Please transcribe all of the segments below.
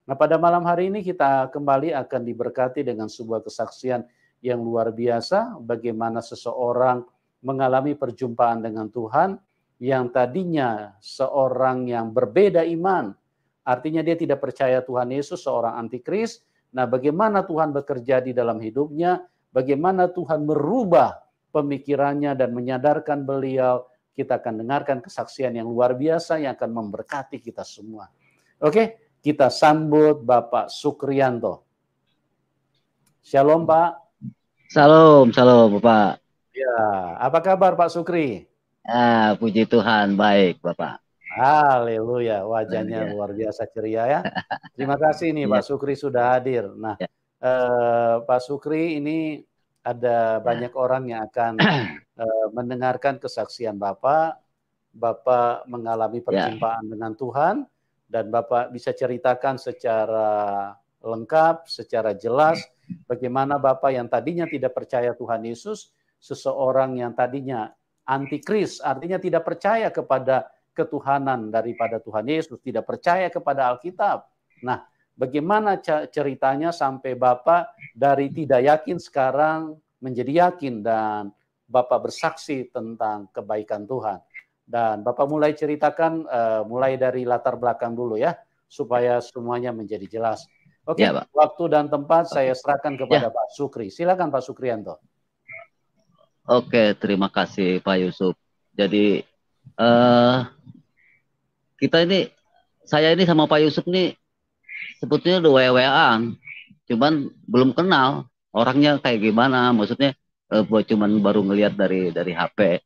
Nah, pada malam hari ini kita kembali akan diberkati dengan sebuah kesaksian yang luar biasa, bagaimana seseorang mengalami perjumpaan dengan Tuhan yang tadinya seorang yang berbeda iman, artinya dia tidak percaya Tuhan Yesus, seorang antikris. Nah, bagaimana Tuhan bekerja di dalam hidupnya, bagaimana Tuhan merubah pemikirannya dan menyadarkan beliau. Kita akan dengarkan kesaksian yang luar biasa yang akan memberkati kita semua. Oke, kita sambut Bapak Sukrianto. Shalom, Pak. Salam, salam Bapak. Ya, apa kabar Pak Sukri? Puji Tuhan, baik Bapak. Haleluya, wajahnya Haleluya. luar biasa ceria ya. Terima kasih nih Iya, Pak Sukri sudah hadir. Nah, ya, Pak Sukri, ini ada ya. banyak orang yang akan mendengarkan kesaksian Bapak. Bapak mengalami Ya, perjumpaan dengan Tuhan dan Bapak bisa ceritakan secara lengkap, secara jelas bagaimana Bapak yang tadinya tidak percaya Tuhan Yesus, seseorang yang tadinya antikris, artinya tidak percaya kepada ketuhanan daripada Tuhan Yesus, tidak percaya kepada Alkitab. Nah, bagaimana ceritanya sampai Bapak dari tidak yakin sekarang menjadi yakin dan Bapak bersaksi tentang kebaikan Tuhan. Dan Bapak mulai ceritakan mulai dari latar belakang dulu ya, supaya semuanya menjadi jelas. ya Oke, Pak. waktu dan tempat saya Oke. serahkan kepada Ya, Pak Sukri. Silakan Pak Sukrianto. oke. Terima kasih Pak Yusuf. Jadi eh saya ini sama Pak Yusuf nih sebetulnya udah WA-an, cuman belum kenal orangnya kayak gimana. Maksudnya cuman baru ngelihat dari HP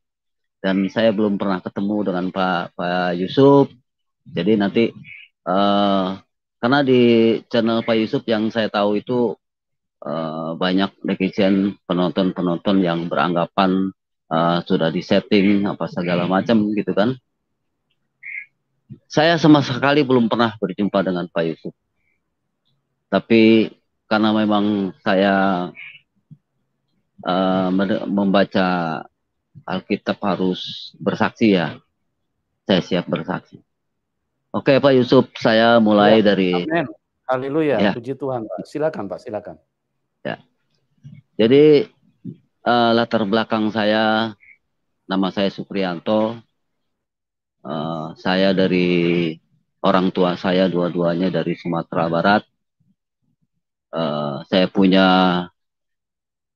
dan saya belum pernah ketemu dengan Pak Yusuf. Jadi nanti eh karena di channel Pak Yusuf yang saya tahu itu banyak netizen penonton-penonton yang beranggapan sudah disetting apa segala macam gitu kan. Saya sama sekali belum pernah berjumpa dengan Pak Yusuf. Tapi karena memang saya membaca Alkitab harus bersaksi ya, saya siap bersaksi. Oke Pak Yusuf, saya Ya, mulai dari amin. Haleluya, ya, puji Tuhan Pak. Silakan Pak, silakan. ya. Jadi latar belakang saya, nama saya Supriyanto. Saya dari orang tua saya dua-duanya dari Sumatera Barat. Saya punya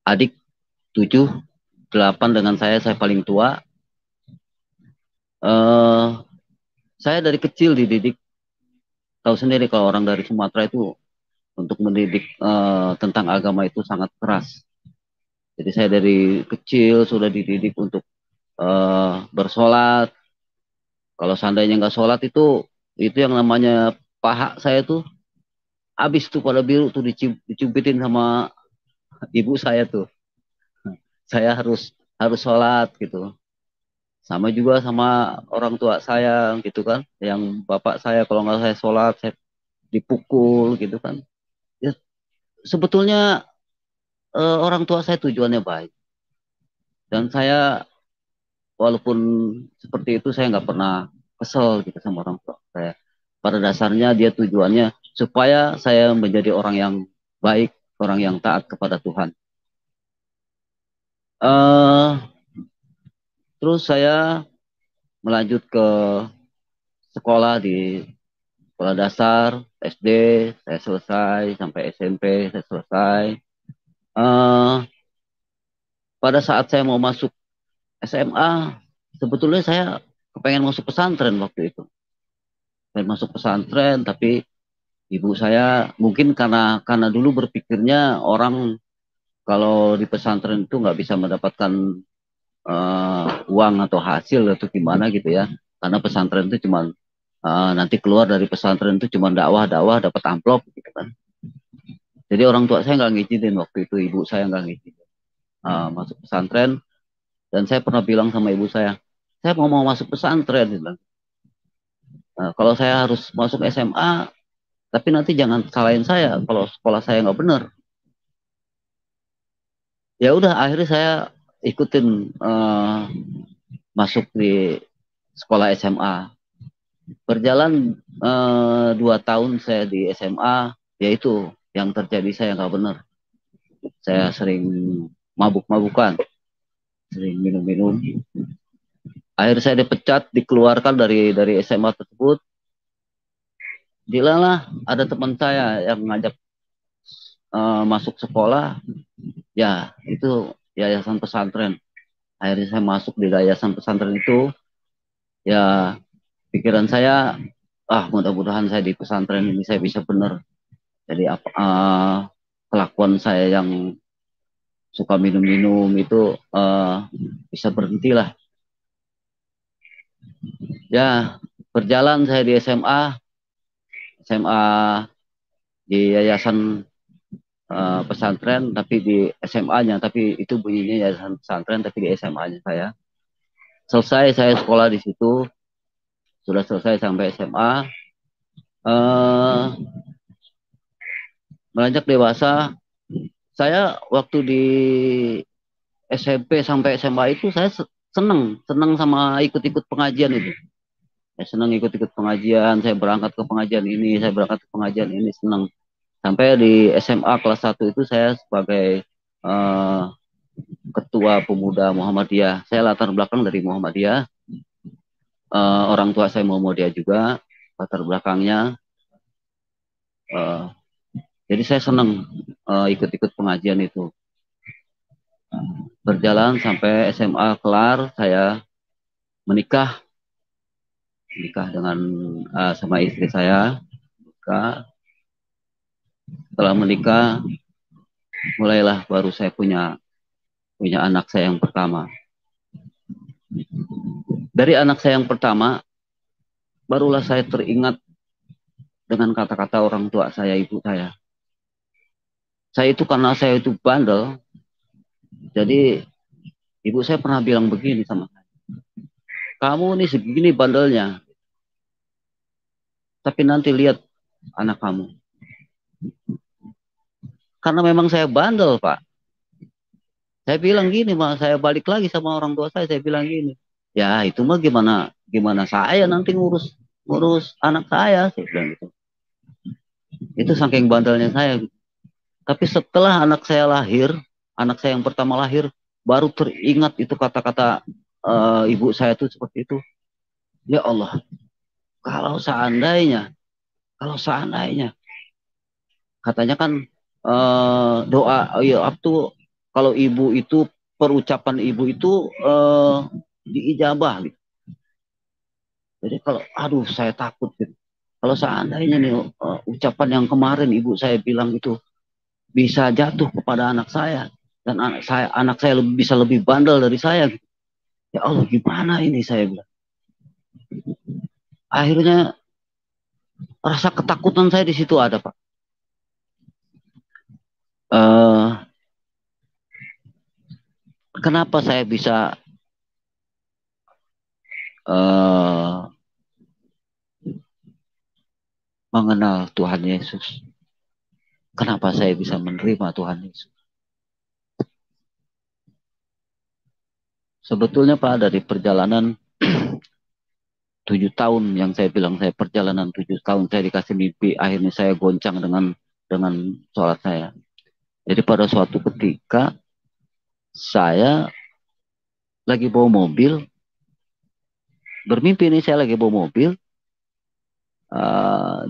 adik 7, 8 dengan saya paling tua. Eh, saya dari kecil dididik, tahu sendiri kalau orang dari Sumatera itu untuk mendidik tentang agama itu sangat keras. Jadi saya dari kecil sudah dididik untuk bersolat. Kalau seandainya nggak sholat itu yang namanya paha saya tuh habis tuh pada biru tuh dicubitin sama ibu saya tuh. Saya harus sholat gitu. Sama juga sama orang tua saya gitu kan. Yang bapak saya kalau nggak saya sholat saya dipukul gitu kan. Ya, sebetulnya orang tua saya tujuannya baik. Dan saya walaupun seperti itu saya nggak pernah kesel gitu sama orang tua saya. Pada dasarnya dia tujuannya supaya saya menjadi orang yang baik, orang yang taat kepada Tuhan. eh Terus saya melanjut ke sekolah di sekolah dasar, SD, saya selesai, sampai SMP, saya selesai. Eh, Pada saat saya mau masuk SMA, sebetulnya saya kepengen masuk pesantren waktu itu. Saya masuk pesantren, tapi ibu saya mungkin karena dulu berpikirnya orang kalau di pesantren itu nggak bisa mendapatkan uang atau hasil atau gimana gitu ya. Karena pesantren itu cuma nanti keluar dari pesantren itu cuma dakwah-dakwah dapat amplop gitu kan. Jadi orang tua saya nggak ngizinin waktu itu, ibu saya nggak ngizinin masuk pesantren. Dan saya pernah bilang sama ibu saya mau masuk pesantren gitu. Kalau saya harus masuk SMA, tapi nanti jangan salahin saya kalau sekolah saya nggak benar. Ya udah akhirnya saya ikutin masuk di sekolah SMA. Berjalan 2 tahun saya di SMA, yaitu yang terjadi saya nggak benar. Saya sering mabuk-mabukan, sering minum-minum. Akhirnya saya dipecat, dikeluarkan dari SMA tersebut. Dilalah ada teman saya yang ngajak masuk sekolah, ya itu yayasan pesantren. Akhirnya saya masuk di yayasan pesantren itu, ya pikiran saya, mudah-mudahan saya di pesantren ini saya bisa benar. Jadi kelakuan saya yang suka minum-minum itu bisa berhenti lah. Ya, berjalan saya di SMA di yayasan pesantren, tapi di SMA-nya, tapi itu bunyinya yayasan pesantren, tapi di SMA-nya saya. Selesai saya sekolah di situ, sudah selesai sampai SMA. Beranjak dewasa, saya waktu di SMP sampai SMA itu saya seneng sama ikut-ikut pengajian itu. Saya senang ikut-ikut pengajian, saya berangkat ke pengajian ini, saya berangkat ke pengajian ini, senang. Sampai di SMA kelas 1 itu saya sebagai ketua pemuda Muhammadiyah. Saya latar belakang dari Muhammadiyah. Orang tua saya Muhammadiyah juga, latar belakangnya. Jadi saya senang ikut-ikut pengajian itu. Berjalan sampai SMA kelar, saya menikah dengan sama istri saya. Setelah menikah, mulailah baru saya punya anak saya yang pertama. Dari anak saya yang pertama, barulah saya teringat dengan kata-kata orang tua saya, ibu saya. Saya itu karena saya itu bandel, jadi ibu saya pernah bilang begini sama saya. Kamu nih segini bandelnya, tapi nanti lihat anak kamu. Karena memang saya bandel, Pak. Saya bilang gini, saya balik lagi sama orang tua saya bilang gini. Ya itu mah gimana saya nanti ngurus anak saya bilang gitu. Itu saking bandelnya saya. Tapi setelah anak saya yang pertama lahir, baru teringat itu kata-kata ibu saya itu seperti itu. Ya Allah, kalau seandainya, katanya kan doa, ya waktu kalau ibu itu, perucapan ibu itu diijabah gitu. Jadi kalau, aduh saya takut gitu. Kalau seandainya nih ucapan yang kemarin ibu saya bilang itu bisa jatuh kepada anak saya, dan anak saya bisa lebih bandel dari saya gitu. Ya Allah, gimana ini, saya bilang. Akhirnya rasa ketakutan saya di situ ada, Pak. Kenapa saya bisa mengenal Tuhan Yesus? Kenapa saya bisa menerima Tuhan Yesus? Sebetulnya, Pak, dari perjalanan 7 tahun yang saya bilang, saya perjalanan 7 tahun saya dikasih mimpi, akhirnya saya goncang dengan sholat saya. Jadi pada suatu ketika saya lagi bawa mobil, bermimpi nih saya lagi bawa mobil,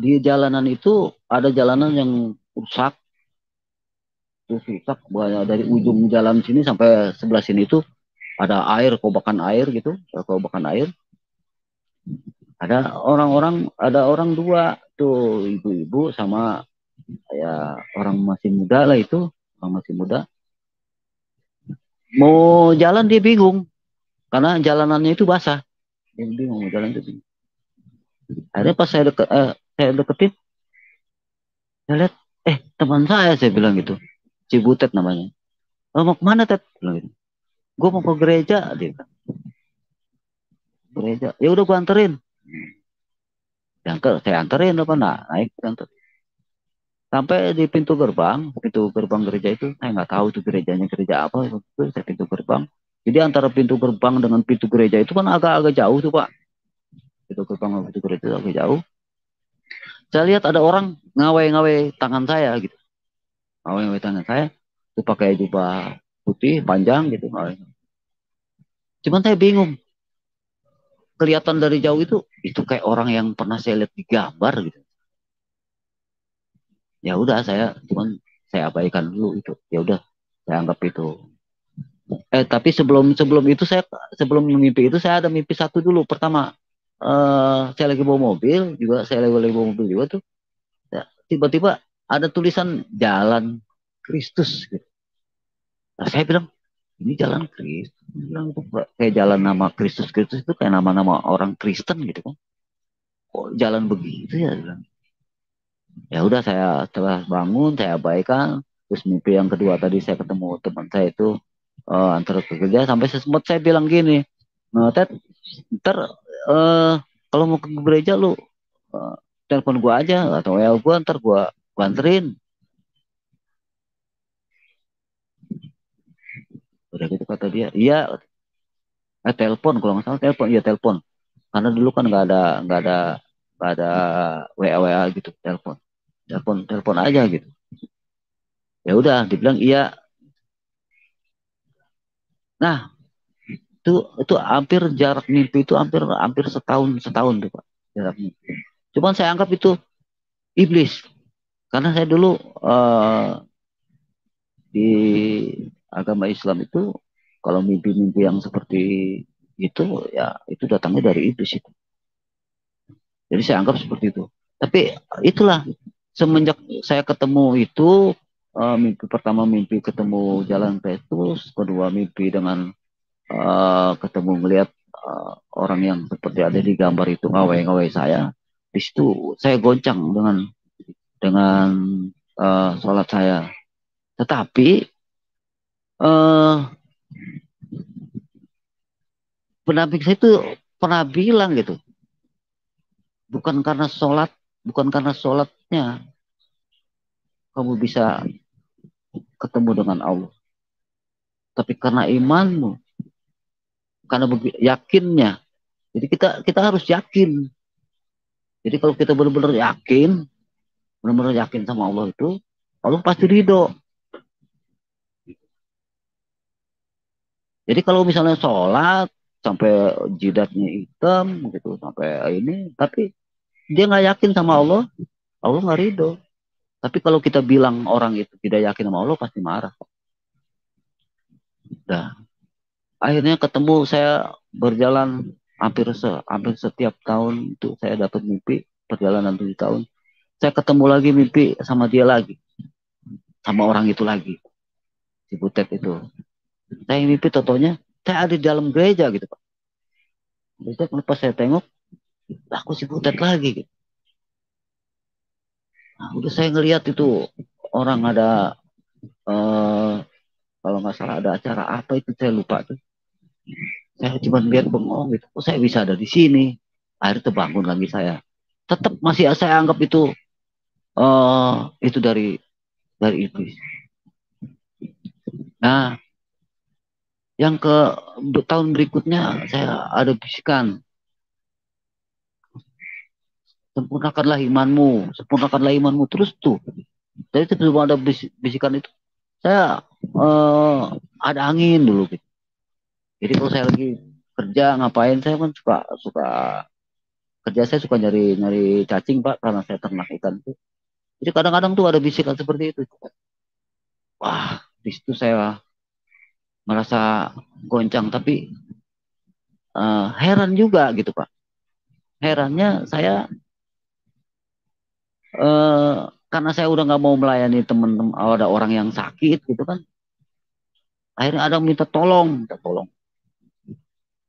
di jalanan itu ada jalanan yang rusak, dari ujung jalan sini sampai sebelah sini itu ada air, kobakan air gitu, kobakan air. Ada orang dua tuh, ibu-ibu sama ya orang masih muda lah itu, orang masih muda. Mau jalan dia bingung karena jalanannya itu basah. Dia bingung mau jalan itu bingung. Akhirnya pas saya deketin, saya lihat, teman saya bilang gitu, Cibutet namanya. Mau kemana, Tet? Bilang gitu. Gue mau ke gereja, dia bilang. Gereja. Ya udah gue anterin. Saya anterin apa naik anterin. Sampai di pintu gerbang gereja itu, saya nggak tahu itu gerejanya gereja apa. Itu saya pintu gerbang. Jadi antara pintu gerbang dengan pintu gereja itu kan agak-agak jauh tuh, Pak. Itu gerbang Bukit Duri itu agak jauh. Saya lihat ada orang ngawai-ngawai tangan saya gitu. Ngawai-ngawai tangan saya. Itu pakai jubah putih panjang gitu. Ngawai. Cuman saya bingung. Kelihatan dari jauh itu kayak orang yang pernah saya lihat di gambar gitu. Ya udah saya abaikan dulu itu. Ya udah saya anggap itu. Tapi sebelum itu sebelum mimpi itu saya ada mimpi satu dulu. Pertama saya lagi bawa mobil juga, saya lagi bawa mobil juga tuh. Ya, tiba-tiba ada tulisan Jalan Kristus gitu. Nah, saya bilang ini Jalan Kristus. Saya bilang itu kayak jalan nama Kristus. Kristus itu kayak nama-nama orang Kristen gitu kan. Kok jalan begitu ya? Ya udah saya setelah bangun saya abaikan. Terus mimpi yang kedua tadi saya ketemu teman saya itu antar kerja sampai sempat saya bilang gini, nah, Ted, ntar kalau mau ke gereja lu uh, telepon gua aja atau ya gua ntar gua anterin. Udah gitu kata dia, iya, telepon kalau nggak salah telepon, iya telepon. Karena dulu kan nggak ada WA WA gitu, telepon aja gitu. Ya udah, dibilang iya. Nah, itu hampir jarak mimpi itu hampir hampir setahun tuh Pak, jarak mimpi. Cuman saya anggap itu iblis karena saya dulu di agama Islam itu kalau mimpi-mimpi yang seperti itu ya itu datangnya dari iblis itu. Jadi saya anggap seperti itu. Tapi itulah semenjak saya ketemu itu mimpi pertama mimpi ketemu Jalan Kristus, kedua mimpi dengan ketemu melihat orang yang seperti ada di gambar itu ngawai-ngawai saya. Di situ saya goncang dengan sholat saya. Tetapi uh, pendamping saya itu pernah bilang gitu, bukan karena sholat, bukan karena sholatnya kamu bisa ketemu dengan Allah, tapi karena imanmu, karena yakinnya. Jadi kita harus yakin. Jadi kalau kita benar-benar yakin sama Allah itu, Allah pasti ridho. Jadi kalau misalnya sholat sampai jidatnya hitam gitu, sampai ini, tapi dia nggak yakin sama Allah, Allah nggak ridho. Tapi kalau kita bilang orang itu tidak yakin sama Allah, pasti marah. Nah, akhirnya ketemu saya berjalan hampir setiap tahun itu saya dapat mimpi perjalanan 7 tahun. Saya ketemu lagi mimpi sama dia lagi, sama orang itu lagi, si Butet itu. Saya mimpi totonya, saya ada di dalam gereja gitu Pak. Butet pas saya tengok, aku si Butet lagi gitu. Nah, udah saya ngelihat itu orang ada kalau nggak salah ada acara apa itu saya lupa tuh. Saya cuma lihat bengong gitu. Oh, saya bisa ada di sini. Akhirnya terbangun lagi saya. Tetap masih saya anggap itu dari iblis. Nah, yang ke tahun berikutnya saya ada bisikan, sempurnakanlah imanmu terus tuh. Jadi sebelum ada bisikan itu, saya ada angin dulu gitu. Jadi kalau saya lagi kerja ngapain saya kan suka suka kerja saya suka nyari nyari cacing Pak karena saya ternak ikan itu. Jadi kadang-kadang tuh ada bisikan seperti itu. Wah, di situ saya merasa goncang tapi heran juga gitu Pak. Herannya saya karena saya udah nggak mau melayani teman-teman, ada orang yang sakit gitu kan. Akhirnya ada minta tolong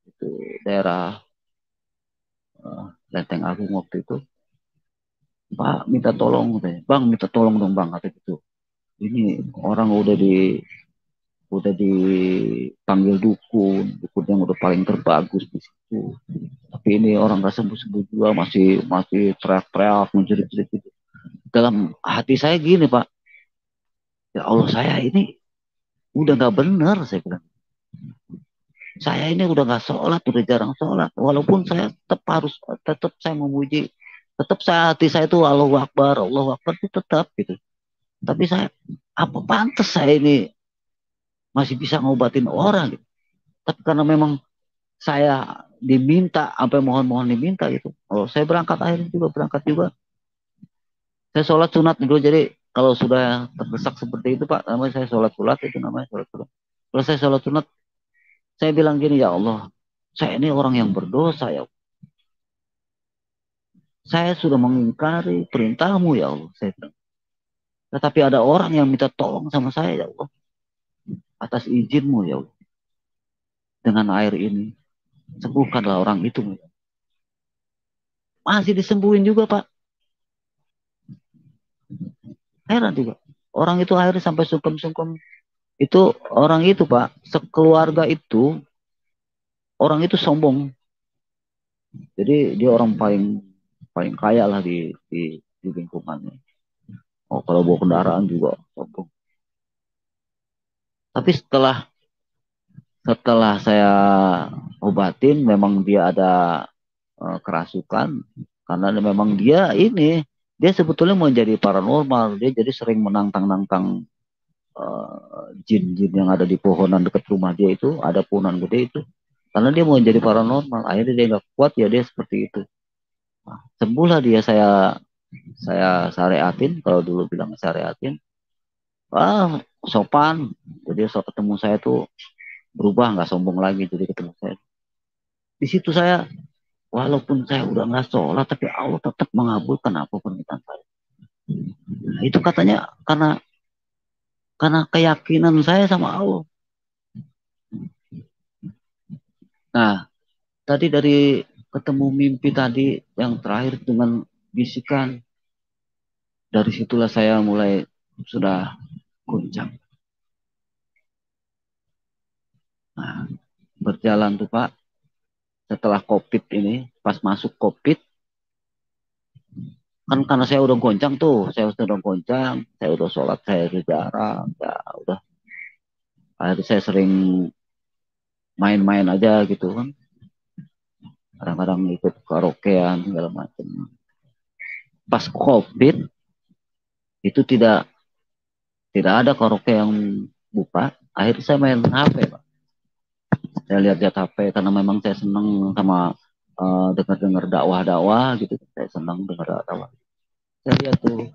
itu daerah Lenteng Agung waktu itu. Pak minta tolong, Bang minta tolong dong Bang kata gitu. Ini orang udah dipanggil dukun yang udah paling terbagus di situ. Tapi ini orang nggak sembuh-sembuh juga masih masih teriak-teriak menjerit-jerit gitu. Dalam hati saya gini Pak, ya Allah saya ini udah nggak benar saya bilang. saya ini udah nggak sholat, udah jarang sholat. Walaupun saya tetap saya memuji, tetap hati saya itu Allahu Akbar itu tetap gitu. Tapi saya, apa pantas saya ini masih bisa ngobatin orang gitu. Tapi karena memang saya diminta, sampai mohon-mohon diminta gitu. Kalau saya berangkat akhirnya juga berangkat juga. Saya sholat sunat dulu, jadi kalau sudah terdesak seperti itu Pak, namanya saya sholat itu namanya sholat sunat. Kalau saya sholat sunat, saya bilang gini, ya Allah, saya ini orang yang berdosa ya. Saya sudah mengingkari perintahmu ya Allah. Saya bilang. Tetapi ada orang yang minta tolong sama saya ya Allah. Atas izinmu ya Allah. Dengan air ini. Sembuhkanlah orang itu. Masih disembuhin juga Pak. Heran juga. Orang itu akhirnya sampai sungkem-sungkem. Itu orang itu Pak. Sekeluarga itu. Orang itu sombong. Jadi dia orang paling kaya lah di lingkungannya. Oh, kalau bawa kendaraan juga sombong. Tapi setelah saya obatin, memang dia ada kerasukan, karena memang dia sebetulnya mau jadi paranormal, dia jadi sering menantang-nantang jin-jin yang ada di pohonan dekat rumah dia itu, ada pohonan gede itu, karena dia mau jadi paranormal, akhirnya dia nggak kuat ya dia seperti itu. Nah, sembuhlah dia, saya syariatin, kalau dulu bilang syariatin, sopan, jadi so ketemu saya tuh berubah, nggak sombong lagi, jadi ketemu saya di situ saya, walaupun saya udah nggak sholat, tapi Allah tetap mengabulkan apa permintaan saya. Nah, itu katanya karena keyakinan saya sama Allah. Nah, tadi dari ketemu mimpi tadi yang terakhir dengan bisikan, dari situlah saya mulai sudah goncang. Nah, berjalan tuh Pak, setelah COVID ini, pas masuk COVID, kan karena saya udah goncang tuh, saya udah sholat, saya udah jarang, ya udah. Akhirnya saya sering main-main aja gitu kan. Kadang-kadang ikut karaokean segala macam. Pas COVID itu tidak ada karaoke yang buka. Akhirnya saya main HP, Pak. Saya lihat-lihat HP karena memang saya senang sama dengar-dengar dakwah-dakwah gitu. Saya senang dengar dakwah. Saya lihat tuh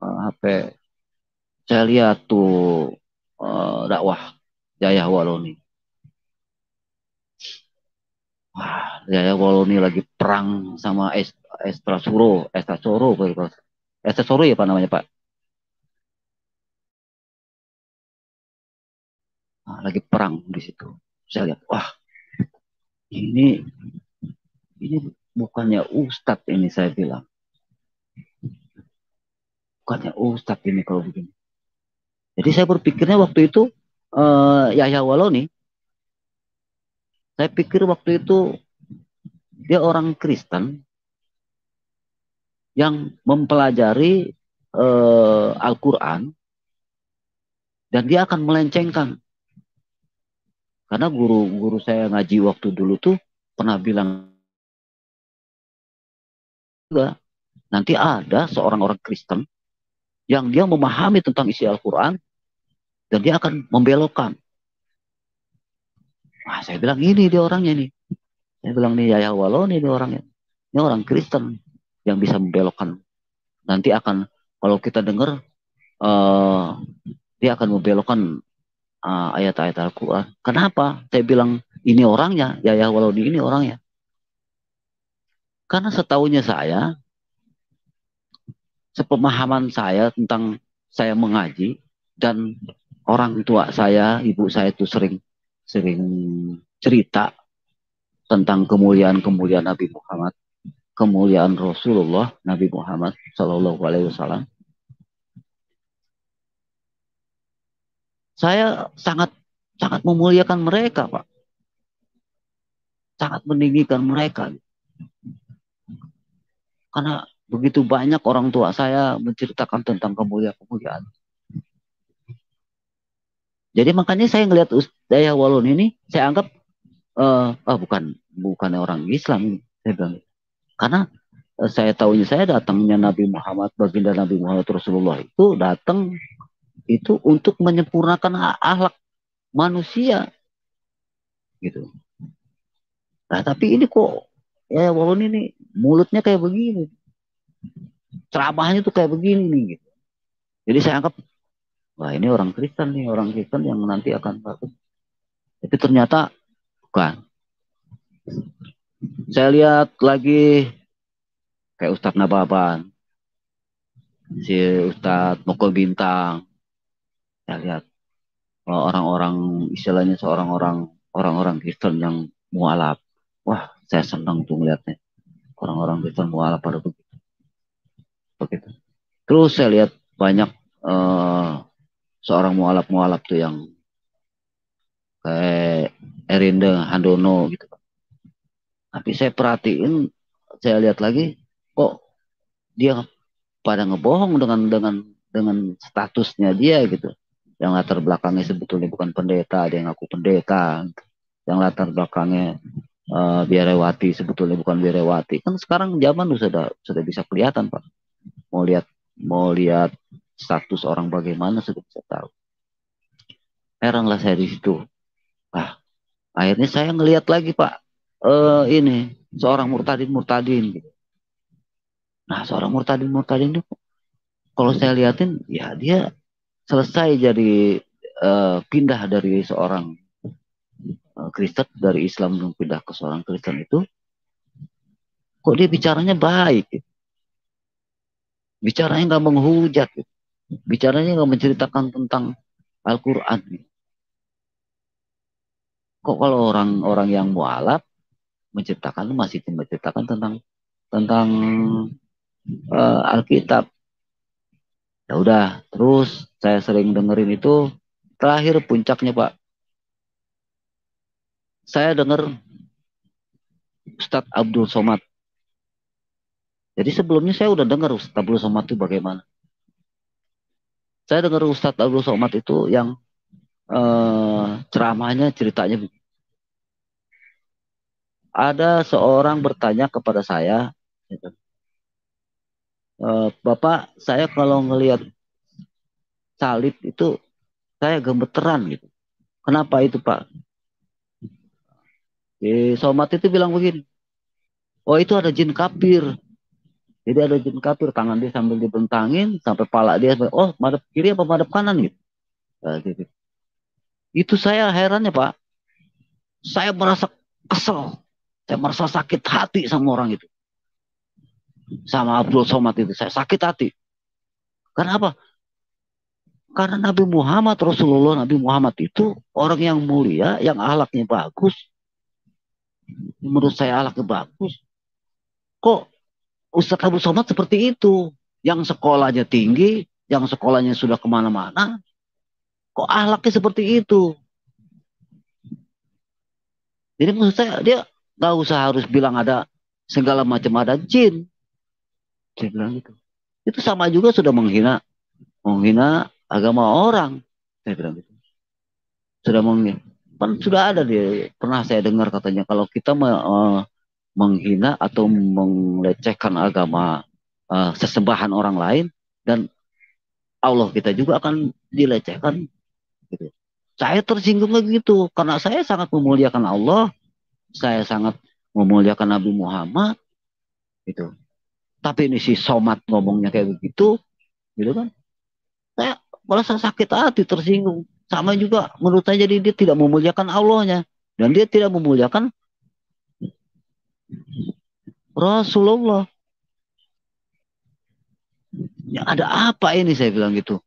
HP. Saya lihat tuh dakwah Jaya Waloni. Wah, Jaya Waloni lagi perang sama Estra Soro, Estra Soro ya Pak namanya Pak. Nah, lagi perang di situ. Saya lihat, wah ini bukannya Ustadz ini, saya bilang. Bukannya Ustadz ini kalau begini. Jadi saya berpikirnya waktu itu Yahya Waloni, saya pikir waktu itu dia orang Kristen yang mempelajari Al-Quran dan dia akan melencengkan. Karena guru saya ngaji waktu dulu tuh pernah bilang juga, nanti ada seorang orang Kristen yang dia memahami tentang isi Al-Quran dan dia akan membelokkan. Wah, saya bilang ini dia orangnya nih. Saya bilang nih Yahya Waloni ini orangnya. Ini orang Kristen yang bisa membelokkan. Nanti akan, kalau kita dengar, dia akan membelokkan ayat-ayat Al-Quran. Kenapa? Saya bilang ini orangnya, Yahya Waloni ini orangnya. Karena setahunya saya, sepemahaman saya tentang saya mengaji, dan orang tua saya, ibu saya itu sering cerita tentang kemuliaan-kemuliaan Nabi Muhammad, kemuliaan Rasulullah Nabi Muhammad Shallallahu Alaihi Wasallam. Saya sangat memuliakan mereka, Pak. Sangat meninggikan mereka. Karena begitu banyak orang tua saya menceritakan tentang kemuliaan. Jadi makanya saya ngelihat Yahya Waloni ini, saya anggap bukan orang Islam, saya bilang. Karena saya tahunya, saya datangnya Nabi Muhammad, baginda Nabi Muhammad Rasulullah itu datang itu untuk menyempurnakan akhlak manusia gitu. Nah tapi ini kok ya walaupun ini mulutnya kayak begini, ceramahnya tuh kayak begini nih gitu. Jadi saya anggap wah ini orang Kristen nih, orang Kristen yang nanti akan bagus. Tapi ternyata bukan. Saya lihat lagi kayak Ustadz Nababan, si Ustadz Moko Bintang. Saya lihat orang-orang istilahnya seorang orang-orang Kristen yang mualaf. Wah, saya senang tuh melihatnya. Orang-orang Kristen mualaf pada begitu. Terus saya lihat banyak eh, seorang mualaf-mualaf tuh yang kayak Erinda Handono gitu. Tapi saya perhatiin, saya lihat lagi, kok dia pada ngebohong dengan statusnya dia gitu. Yang latar belakangnya sebetulnya bukan pendeta, dia ngaku pendeta. Yang latar belakangnya biarawati sebetulnya bukan biarawati. Kan sekarang zaman sudah bisa kelihatan Pak. Mau lihat status orang bagaimana sudah bisa tahu. Heran lah saya di situ. Nah, akhirnya saya ngelihat lagi Pak, ini seorang murtadin gitu. Nah, seorang murtadin itu kalau saya liatin ya dia selesai jadi pindah dari seorang Kristen, dari Islam pindah ke seorang Kristen itu, kok dia bicaranya baik gitu. Bicaranya nggak menghujat gitu. Bicaranya nggak menceritakan tentang Al-Quran gitu. Kok kalau orang-orang yang mualaf masih menceritakan tentang Alkitab. Ya udah, terus saya sering dengerin itu. Terakhir puncaknya Pak, saya dengar Ustadz Abdul Somad. Jadi sebelumnya saya udah dengar Ustadz Abdul Somad itu bagaimana. Saya dengar Ustadz Abdul Somad itu yang ceramahnya ceritanya ada seorang bertanya kepada saya, gitu. Bapak, saya kalau ngelihat salib itu saya gemeteran gitu. Kenapa itu Pak? Somad itu bilang begini, oh itu ada jin kafir. Jadi ada jin kafir, tangan dia sambil dibentangin sampai pala dia, oh madep kiri apa madep kanan gitu. Gitu. Itu saya herannya Pak. Saya merasa kesel. Saya merasa sakit hati sama orang itu. Sama Abdul Somad itu. Saya sakit hati. Karena apa? Karena Nabi Muhammad itu orang yang mulia, yang akhlaknya bagus. Menurut saya akhlaknya bagus. Kok Ustadz Abdul Somad seperti itu? Yang sekolahnya tinggi, yang sekolahnya sudah kemana-mana. Kok akhlaknya seperti itu? Jadi maksud saya, dia nggak usah harus bilang ada segala macam ada jin. Saya bilang gitu. Itu sama juga sudah menghina agama orang. Saya bilang gitu. Sudah menghina. Kan sudah ada dia. Pernah saya dengar katanya kalau kita menghina atau melecehkan agama sesembahan orang lain dan Allah kita juga akan dilecehkan. Gitu. Saya tersinggung begitu karena saya sangat memuliakan Allah, saya sangat memuliakan Nabi Muhammad, gitu. Tapi ini si Somad ngomongnya kayak begitu, gitu kan? Saya merasa sakit hati, tersinggung. Sama juga menurut saya jadi dia tidak memuliakan Allahnya dan dia tidak memuliakan Rasulullah. Ya ada apa ini saya bilang gitu.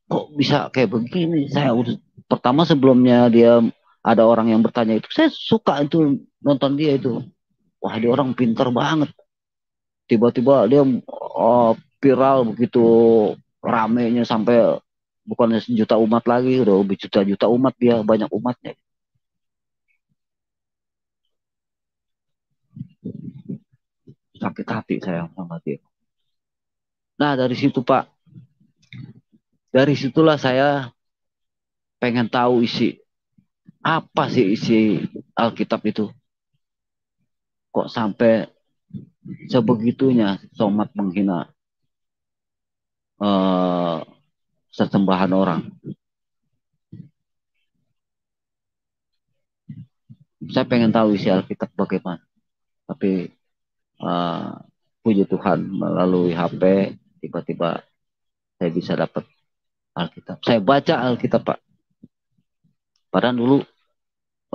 Kok bisa kayak begini? Saya pertama sebelumnya dia ada orang yang bertanya itu, saya suka itu nonton dia itu. Wah dia orang pintar banget. Tiba-tiba dia viral begitu ramenya sampai bukannya sejuta umat lagi, udah lebih juta-juta umat dia, banyak umatnya. Sakit hati saya sama dia. Nah dari situ Pak, dari situlah saya pengen tahu isi Apa sih isi Alkitab itu? Kok sampai sebegitunya Somad menghina uh, sesembahan orang? Saya pengen tahu isi Alkitab bagaimana. Tapi uh, puji Tuhan melalui HP tiba-tiba saya bisa dapat Alkitab. Saya baca Alkitab, Pak. Padahal dulu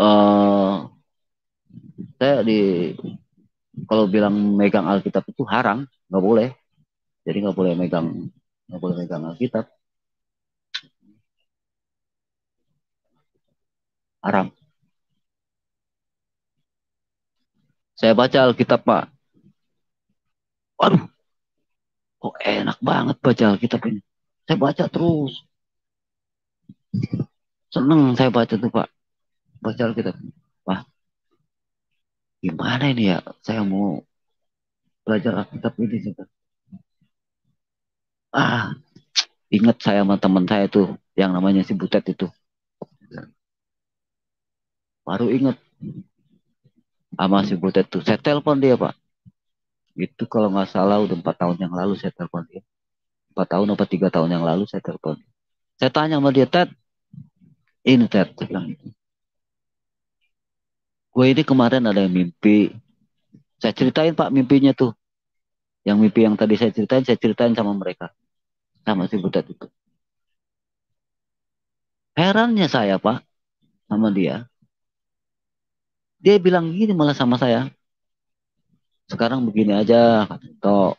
uh, saya kalau bilang megang Alkitab itu haram, nggak boleh. Jadi nggak boleh megang Alkitab, haram. Saya baca Alkitab, Pak. Waduh, kok enak banget baca Alkitab ini. Saya baca terus. Seneng saya baca tuh, Pak. Baca Alkitab. Wah, gimana ini ya? Saya mau belajar Alkitab ini. Ah, ingat saya sama teman saya tuh, yang namanya si Butet itu. Baru ingat sama si Butet tuh. Saya telepon dia, Pak. Itu kalau nggak salah udah 4 tahun yang lalu saya telepon dia. 4 tahun atau 3 tahun yang lalu saya telepon. Saya tanya sama dia, Ted, ini Ted, saya bilang, gue ini kemarin ada yang mimpi. Saya ceritain Pak mimpinya tuh. Yang mimpi yang tadi saya ceritain sama mereka. Sama si Butet itu. Herannya saya Pak, sama dia. Dia bilang gini malah sama saya. Sekarang begini aja, Tok.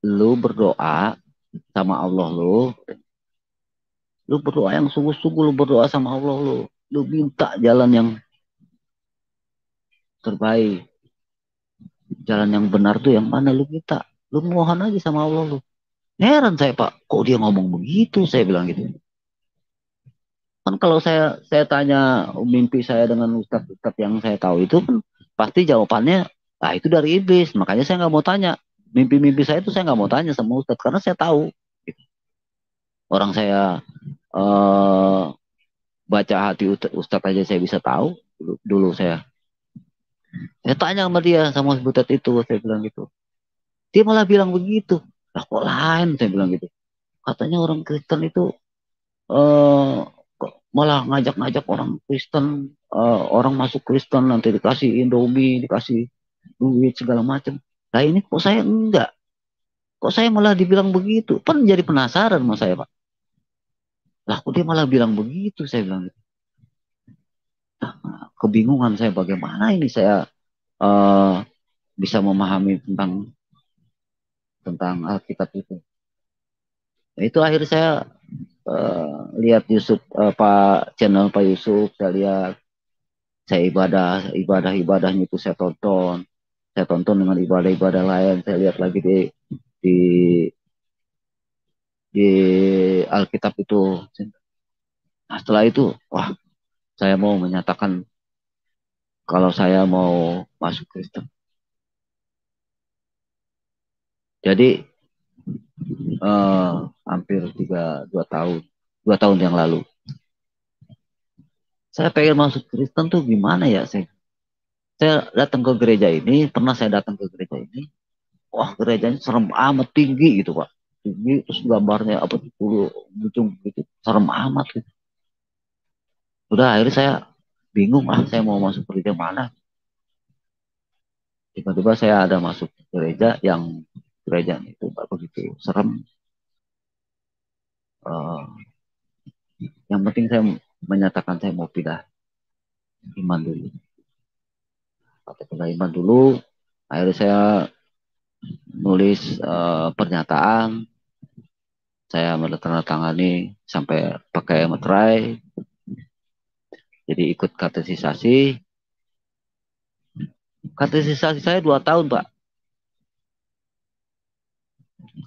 Lu berdoa sama Allah lu. Lu berdoa yang sungguh-sungguh, lu berdoa sama Allah lu. Lu minta jalan yang terbaik. Jalan yang benar tuh yang mana lu minta. Lu mohon aja sama Allah lu. Heran saya Pak, kok dia ngomong begitu? Saya bilang gitu. Kan kalau saya tanya mimpi saya dengan ustadz-ustadz yang saya tahu itu kan pasti jawabannya, ah itu dari iblis. Makanya saya nggak mau tanya. Mimpi-mimpi saya itu saya nggak mau tanya sama ustadz karena saya tahu. Orang saya eh, baca hati ustadz aja saya bisa tahu. Dulu saya tanya sama dia sama ustadz itu, saya bilang gitu. Dia malah bilang begitu. Lah kok lain saya bilang gitu. Katanya orang Kristen itu eh, malah ngajak-ngajak orang Kristen, orang masuk Kristen nanti dikasih Indomie, dikasih duit segala macam. Nah ini kok saya enggak, kok saya malah dibilang begitu? Kan jadi penasaran sama saya Pak. Lah kok dia malah bilang begitu? Saya bilang gitu. Nah, kebingungan saya bagaimana ini saya uh, bisa memahami tentang Alkitab itu. Nah, itu akhirnya saya lihat Yusuf, Pak channel Pak Yusuf, saya lihat, saya ibadahnya itu saya tonton dengan ibadah-ibadah lain, saya lihat lagi di di Alkitab itu. Nah, setelah itu wah, saya mau menyatakan kalau saya mau masuk Kristen. Jadi hampir dua tahun yang lalu saya pengen masuk Kristen tuh gimana ya. Saya datang ke gereja ini, pernah saya datang ke gereja ini. Wah, gerejanya serem amat, tinggi gitu, Pak. Tinggi, terus gambarnya apa tuh, ujung gitu, serem amat gitu. Udah akhirnya saya bingung lah, saya mau masuk gereja mana. Tiba-tiba saya ada masuk gereja gereja itu Pak, begitu serem. Uh, yang penting saya menyatakan saya mau pindah iman dulu. Pindah iman dulu, akhirnya saya nulis pernyataan, saya menandatangani sampai pakai materai, jadi ikut katekisasi. Katekisasi saya 2 tahun, Pak.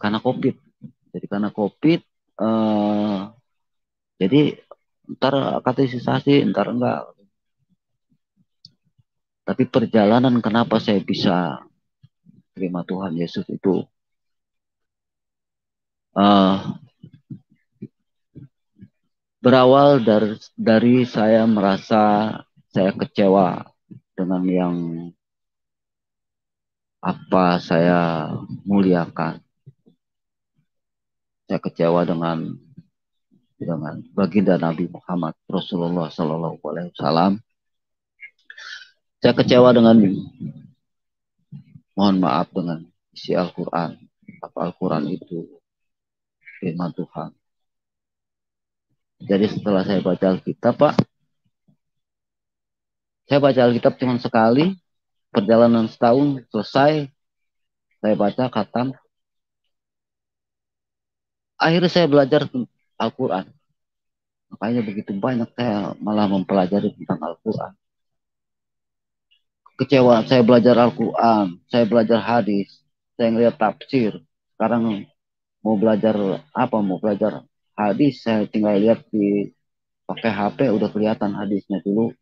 Karena COVID. Jadi karena COVID, jadi ntar katekisasi, ntar enggak. Tapi perjalanan kenapa saya bisa terima Tuhan Yesus itu berawal dari saya merasa saya kecewa dengan yang apa saya muliakan. Saya kecewa dengan baginda Nabi Muhammad Rasulullah Sallallahu Alaihi Wasallam. Saya kecewa dengan, mohon maaf, dengan isi Al-Quran. Apa Al-Quran itu firman Tuhan. Jadi setelah saya baca Alkitab, Pak, saya baca Alkitab cuma sekali, perjalanan setahun selesai, saya baca khatam. Akhirnya saya belajar Al-Quran. Makanya begitu banyak saya malah mempelajari tentang Al-Quran. Kecewa, saya belajar Al-Quran, saya belajar hadis, saya ngeliat tafsir. Sekarang mau belajar apa? Mau belajar hadis, saya tinggal lihat di pakai HP udah kelihatan hadisnya. Dulu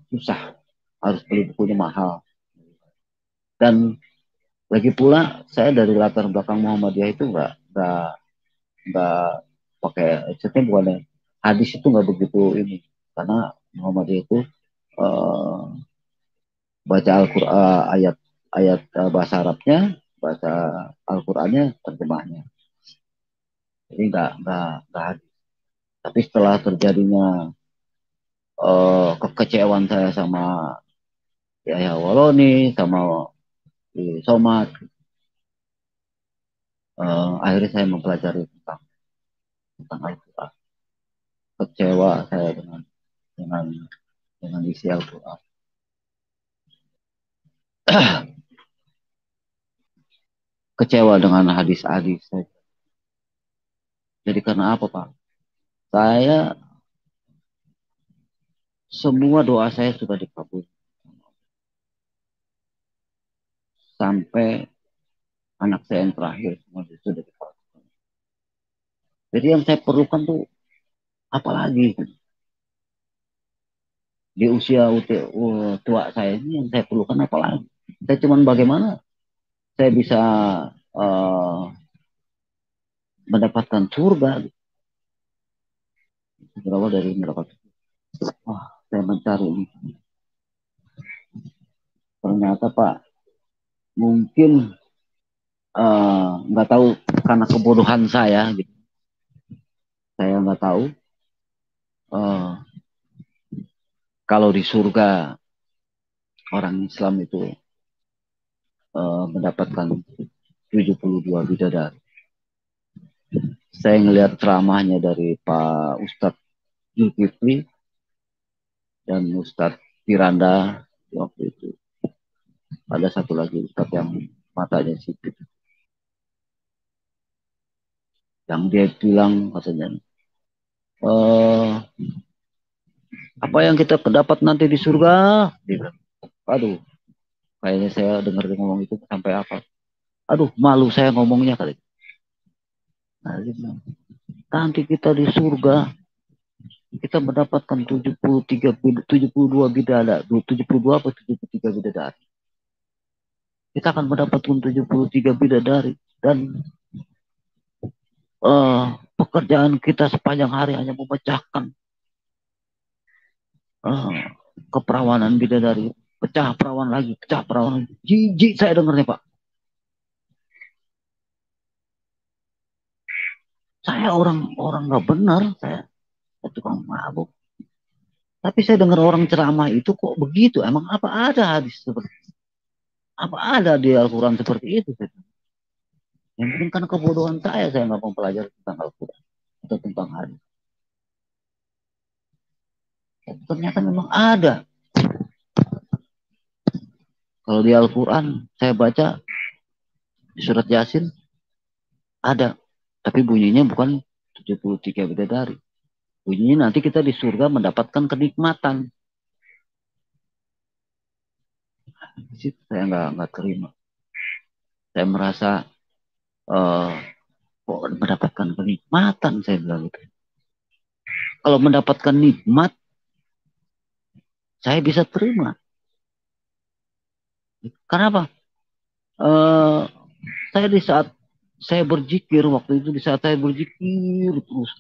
susah, harus beli bukunya mahal. Dan lagi pula saya dari latar belakang Muhammadiyah itu nggak pakai, maksudnya bukan hadis itu nggak begitu ini, karena Muhammadiyah itu uh, baca Al-Quran, ayat bahasa Arabnya, bahasa Al-Qurannya, terjemahnya. Jadi nggak hadis. Tapi setelah terjadinya kekecewaan saya sama Yahya Waloni, sama Somad, akhirnya saya mempelajari tentang Al-Quran. Kecewa saya dengan dengan isi Al-Quran. Kecewa dengan hadis-hadis. Jadi karena apa, Pak? Saya, semua doa saya sudah dikabul. Sampai anak saya yang terakhir semua sudah dikabul. Jadi yang saya perlukan tuh apalagi di usia tua saya ini, yang saya perlukan apalagi? Saya cuman bagaimana saya bisa uh, mendapatkan surga. Berawal dari neraka. Wah, saya mencari ini. Ternyata, Pak, mungkin nggak tahu karena kebodohan saya, gitu. Saya nggak tahu uh, kalau di surga orang Islam itu mendapatkan 72 bidadari. Saya ngelihat ceramahnya dari Pak Ustadz Zulkifli dan Ustadz Firanda waktu itu. Ada satu lagi Ustadz yang matanya sipit. Yang dia bilang katanya, apa yang kita dapat nanti di surga? Dia bilang, aduh, kayaknya saya dengar dia ngomong itu sampai apa? Aduh, malu saya ngomongnya kali. Nah, dia bilang, nanti kita di surga kita mendapatkan 72 bidadari, 72 apa 73 bidadari. Kita akan mendapatkan 73 bidadari dan pekerjaan kita sepanjang hari hanya memecahkan keperawanan bidadari. Pecah perawan lagi, pecah perawan lagi. Jijik saya dengarnya, Pak. Saya orang nggak benar, saya tukang mabuk. Tapi saya dengar orang ceramah itu kok begitu. Emang apa ada hadis seperti itu? Apa ada di Al-Quran seperti itu? Yang mungkin karena kebodohan saya nggak mempelajari tentang Al-Quran atau tentang hadis. Ternyata memang ada. Kalau di Al-Quran saya baca di surat Yasin ada. Tapi bunyinya bukan 73 bidadari. Bunyinya nanti kita di surga mendapatkan kenikmatan. Di situ saya nggak terima. Saya merasa kok mendapatkan kenikmatan, saya bilang gitu. Kalau mendapatkan nikmat, saya bisa terima. Kenapa? Saya di saat saya berzikir, waktu itu di saat saya berzikir terus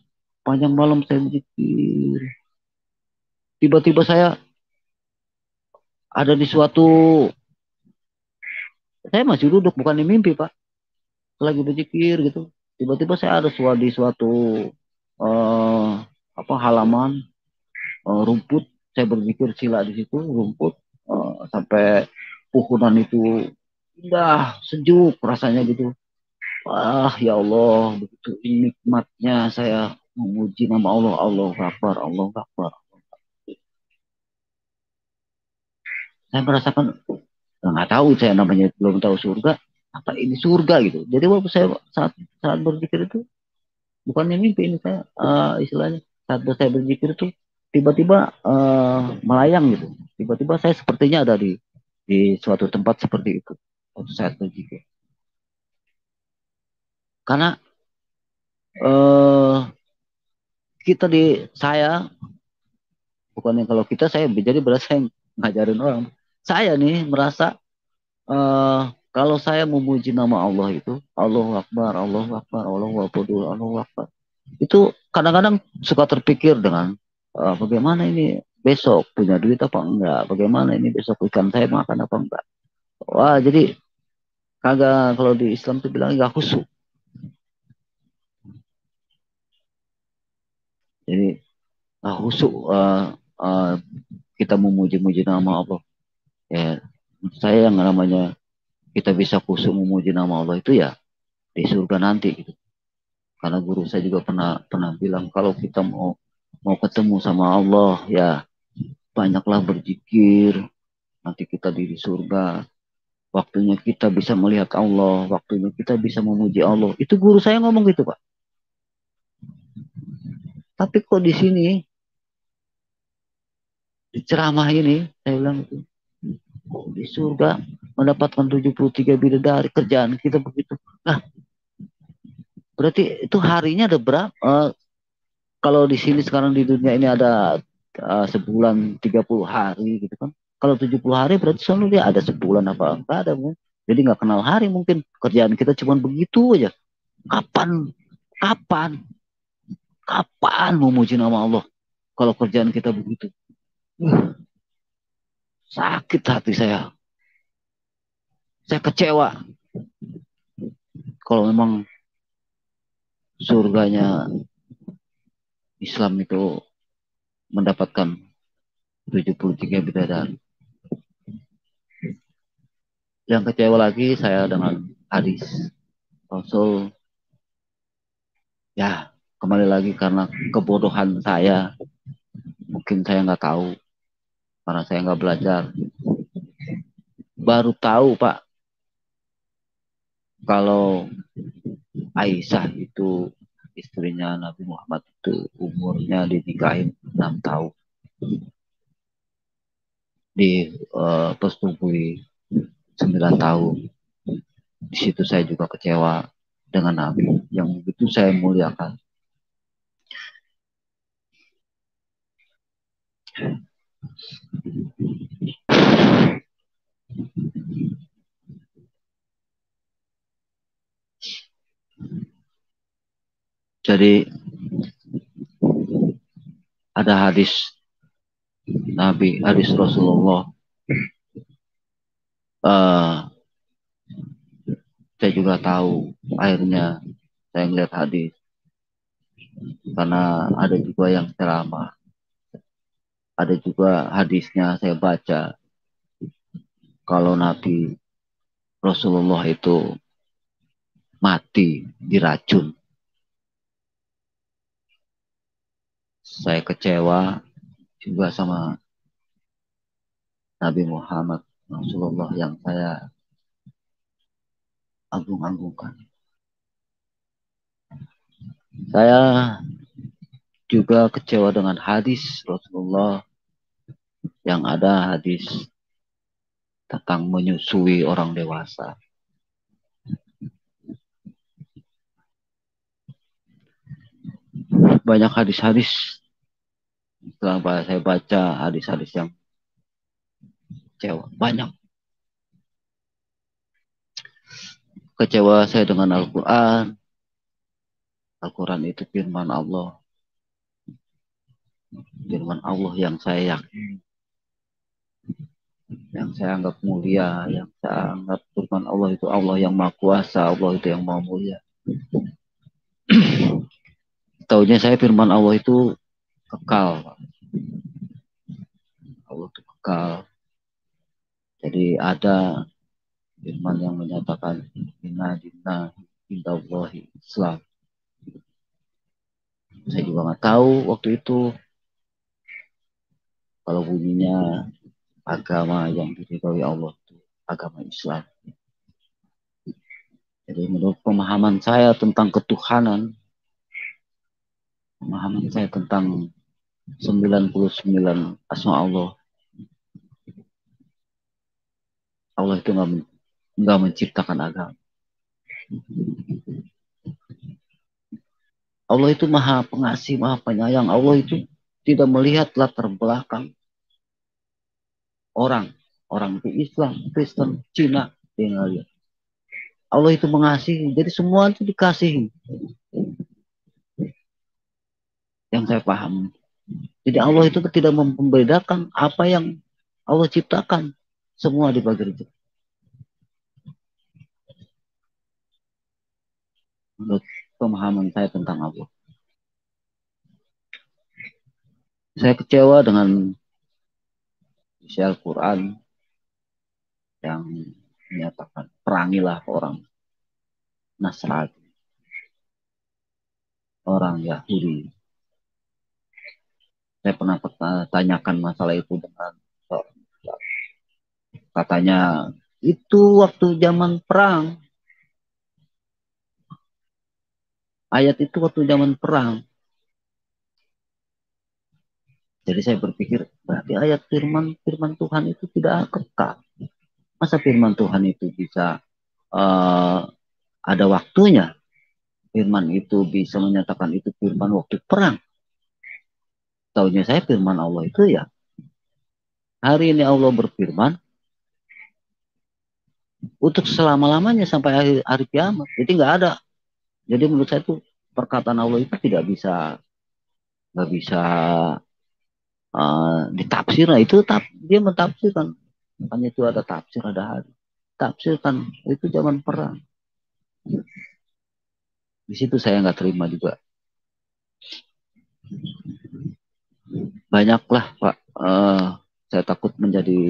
sepanjang malam saya berzikir. Tiba-tiba saya ada di suatu, saya masih duduk bukan di mimpi Pak, lagi berzikir gitu. Tiba-tiba saya ada di suatu eh, halaman rumput. Saya berzikir sila di situ rumput sampai pukulan itu indah, sejuk rasanya gitu. Wah, ya Allah, begitu nikmatnya saya memuji nama Allah. Allah Akbar, Allah Akbar. Saya merasakan, nggak tahu saya namanya belum tahu surga, apa ini surga gitu. Jadi waktu saya saat saat berzikir itu bukannya mimpi ini, saya istilahnya saat saya berzikir itu tiba-tiba melayang gitu. Tiba-tiba saya sepertinya ada di suatu tempat seperti itu waktu saat berzikir. Karena eh, kita di saya bukannya kalau kita saya jadi berasa yang ngajarin orang. Saya nih merasa kalau saya memuji nama Allah itu, Allahu Akbar, Allahu Akbar, Allahu Akbar, Allahu Akbar. Itu kadang-kadang suka terpikir dengan bagaimana ini besok punya duit apa enggak, bagaimana ini besok ikan saya makan apa enggak. Wah, jadi kagak, kalau di Islam tuh bilang enggak khusyuk. Jadi khusyuk kita memuji-muji nama Allah. Ya, saya yang namanya kita bisa khusyuk memuji nama Allah itu ya di surga nanti gitu. Karena guru saya juga pernah bilang kalau kita mau ketemu sama Allah ya banyaklah berzikir, nanti kita di surga. Waktunya kita bisa melihat Allah, waktunya kita bisa memuji Allah. Itu guru saya ngomong gitu, Pak. Tapi kok di sini, di ceramah ini, saya bilang itu, di surga mendapatkan 73 bidadari, kerjaan kita begitu. Nah, berarti itu harinya ada berapa? Kalau di sini sekarang di dunia ini ada sebulan 30 hari gitu kan. Kalau 70 hari berarti selalu dia ada sebulan apa enggak ada. Jadi nggak kenal hari mungkin. Kerjaan kita cuma begitu aja. Kapan, kapan, kapan memuji nama Allah? Kalau kerjaan kita begitu. Sakit hati saya. Saya kecewa. Kalau memang surganya Islam itu mendapatkan 73 bidadari. Yang kecewa lagi saya dengan hadis Rasul. Ya, kembali lagi karena kebodohan saya. Mungkin saya nggak tahu. Karena saya nggak belajar. Baru tahu, Pak. Kalau Aisyah itu istrinya Nabi Muhammad itu umurnya dinikahin 6 tahun. Persetubui 9 tahun. Di situ saya juga kecewa dengan Nabi yang begitu saya muliakan. Jadi ada hadis Nabi, hadis Rasulullah. Saya juga tahu akhirnya saya melihat hadis karena ada juga yang ceramah, ada juga hadisnya saya baca kalau Nabi Rasulullah itu mati diracun. Saya kecewa juga sama Nabi Muhammad Rasulullah yang saya agung-agungkan. Saya juga kecewa dengan hadis Rasulullah yang ada hadis tentang menyusui orang dewasa. Banyak hadis-hadis setelah saya baca hadis-hadis yang kecewa. Banyak. Kecewa saya dengan Al-Quran. Al-Quran itu firman Allah. firman Allah yang saya yakini, yang saya anggap mulia, yang saya anggap firman Allah itu Allah yang Maha Kuasa, Allah itu yang Maha Mulia. Taunya saya firman Allah itu kekal. Allah itu kekal. Jadi ada firman yang menyatakan inna dinna indallahi Islam. Saya juga nggak tahu waktu itu kalau bunyinya agama yang diridhoi Allah itu agama Islam. Jadi menurut pemahaman saya tentang ketuhanan, pemahaman saya tentang 99 asma Allah, Allah itu nggak menciptakan agama. Allah itu maha pengasih, maha penyayang. Allah itu tidak melihat latar belakang orang. Orang itu Islam, Kristen, Cina, dia nggak lihat. Allah itu mengasihi, jadi semua itu dikasihi. Yang saya paham. Jadi Allah itu tidak membedakan apa yang Allah ciptakan. Semua dibagi rezeki. Menurut pemahaman saya tentang Allah. Saya kecewa dengan isi Al-Quran yang menyatakan perangilah orang Nasrani, orang Yahudi. Saya pernah tanyakan masalah itu dengan seorang. Katanya itu waktu zaman perang. Ayat itu waktu zaman perang. Jadi saya berpikir berarti ayat firman Tuhan itu tidak kekal. Masa firman Tuhan itu bisa ada waktunya? Firman itu bisa menyatakan itu firman waktu perang. Taunya saya firman Allah itu ya hari ini Allah berfirman untuk selama-lamanya sampai hari kiamat. Jadi nggak ada. Jadi menurut saya itu perkataan Allah itu nggak bisa ditafsir. Nah itu dia mentafsirkan. Makanya itu ada tafsir, ada hari. Tafsirkan itu zaman perang. Di situ saya nggak terima juga. Banyaklah Pak. Saya takut menjadi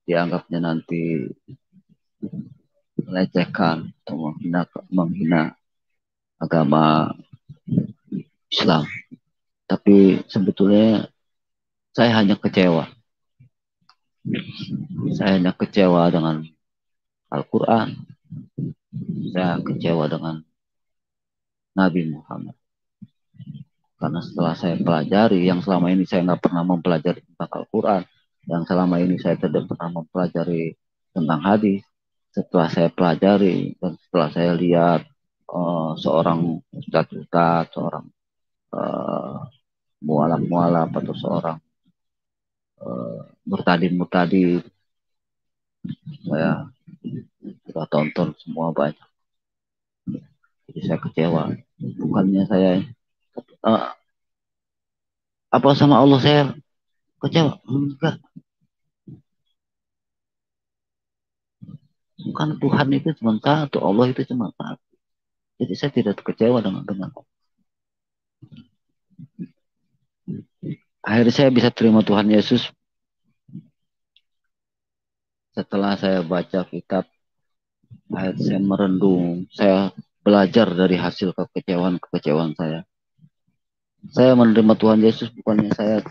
dianggapnya nanti melecehkan atau menghina agama Islam. Tapi sebetulnya saya hanya kecewa. Saya hanya kecewa dengan Al-Quran. Saya kecewa dengan Nabi Muhammad. Karena setelah saya pelajari, yang selama ini saya nggak pernah mempelajari tentang Al-Quran, yang selama ini saya tidak pernah mempelajari tentang hadis, setelah saya pelajari dan setelah saya lihat seorang ustadz, seorang mualaf atau seorang murtadin, saya sudah tonton semua banyak. Jadi saya kecewa. Bukannya saya apa sama Allah saya kecewa? Enggak. Bukan Tuhan itu cuma satu, Allah itu cuma satu. Jadi saya tidak kecewa dengan Allah. Akhirnya saya bisa terima Tuhan Yesus setelah saya baca kitab, akhirnya saya merendung, saya belajar dari hasil kekecewaan saya. Saya menerima Tuhan Yesus bukannya saya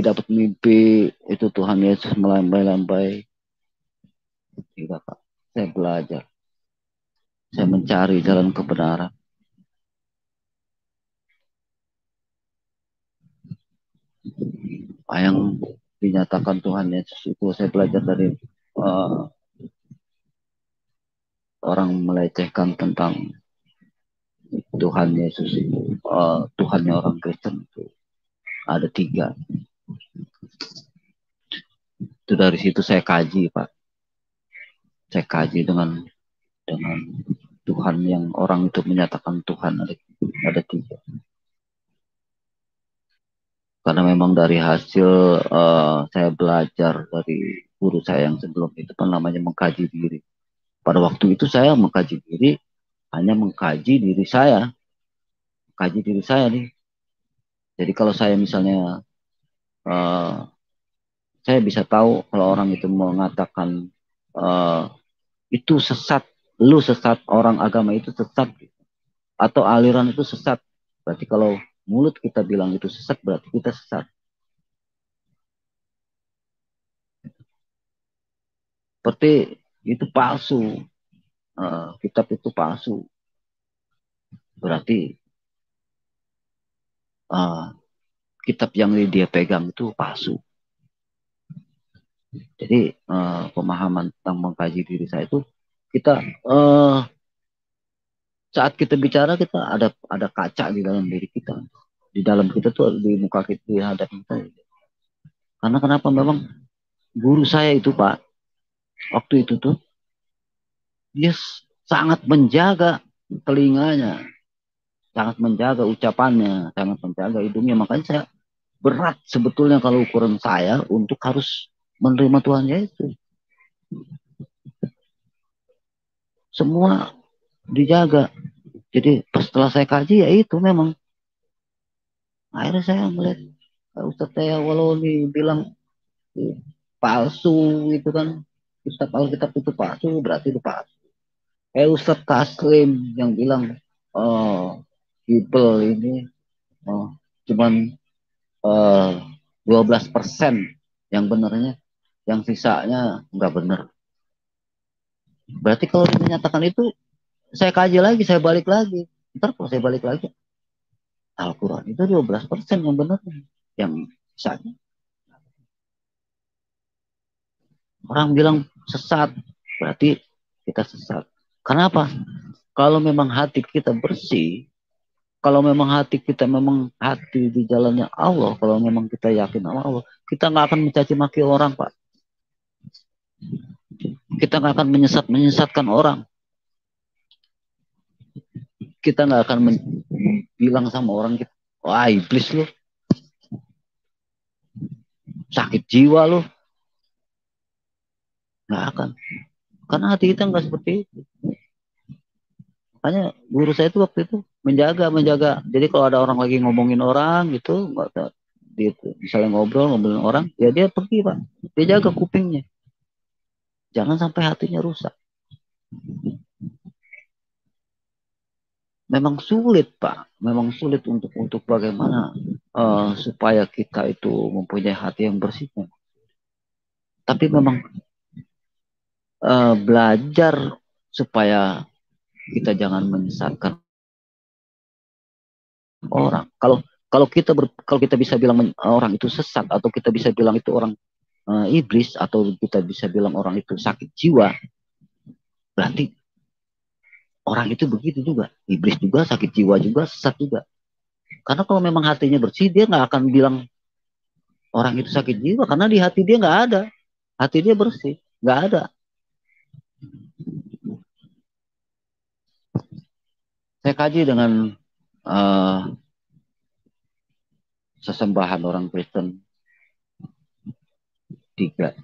dapat mimpi itu Tuhan Yesus melambai-lambai. Tidak, Pak. Saya belajar. Saya mencari jalan kebenaran. Apa yang dinyatakan Tuhan Yesus itu saya belajar dari orang melecehkan tentang Tuhan Yesus itu. Tuhannya orang Kristen itu ada 3. Itu dari situ saya kaji, Pak. Saya kaji dengan Tuhan yang orang itu menyatakan Tuhan. Ada 3. Karena memang dari hasil saya belajar dari guru saya yang sebelum itu kan namanya mengkaji diri. Pada waktu itu saya mengkaji diri, hanya mengkaji diri saya. Kaji diri saya nih. Jadi kalau saya misalnya, saya bisa tahu kalau orang itu mengatakan uh, itu sesat, lu sesat, orang agama itu sesat, atau aliran itu sesat. Berarti kalau mulut kita bilang itu sesat, berarti kita sesat. Seperti itu palsu, kitab itu palsu. Berarti kitab yang dia pegang itu palsu. Jadi pemahaman tentang mengkaji diri saya itu, kita saat kita bicara, kita ada kaca di dalam diri kita. Di dalam kita tuh, di muka kita, di hadap kita. Karena kenapa? Memang guru saya itu, Pak, waktu itu tuh dia sangat menjaga telinganya, sangat menjaga ucapannya, sangat menjaga hidungnya. Makanya saya berat sebetulnya kalau ukuran saya untuk harus menerima Tuhan Yesus. Semua dijaga. Jadi setelah saya kaji, ya itu memang akhirnya saya melihat Ustaz saya walau dibilang palsu itu kan, kitab itu palsu, berarti itu palsu. Ustaz Taslim yang bilang Bible ini cuman 12% yang benernya, yang sisanya nggak bener. Berarti kalau dinyatakan itu, saya kaji lagi, saya balik lagi. Ntar kalau saya balik lagi, Al-Quran itu 12% yang benar, yang sisanya orang bilang sesat, berarti kita sesat. Kenapa? Kalau memang hati kita bersih, kalau memang hati kita memang hati di jalannya Allah, kalau memang kita yakin sama Allah, kita nggak akan mencaci maki orang, Pak. Kita nggak akan menyesatkan orang. Kita nggak akan bilang sama orang, wah iblis lu, sakit jiwa lu. Nggak akan. Karena hati kita nggak seperti itu. Makanya guru saya itu waktu itu menjaga. Jadi kalau ada orang lagi ngomongin orang gitu, misalnya ngobrolin orang, ya dia pergi, Pak. Dia jaga kupingnya. Jangan sampai hatinya rusak. Memang sulit, Pak. Memang sulit untuk bagaimana supaya kita itu mempunyai hati yang bersih. Tapi memang belajar supaya kita jangan menyesatkan orang. Kalau kita bisa bilang orang itu sesat, atau kita bisa bilang itu orang iblis, atau kita bisa bilang orang itu sakit jiwa, berarti orang itu begitu juga, iblis juga, sakit jiwa juga, sesat juga. Karena kalau memang hatinya bersih, dia nggak akan bilang orang itu sakit jiwa, karena di hati dia nggak ada, hati dia bersih, nggak ada. Saya kaji dengan sesembahan orang Kristen 3.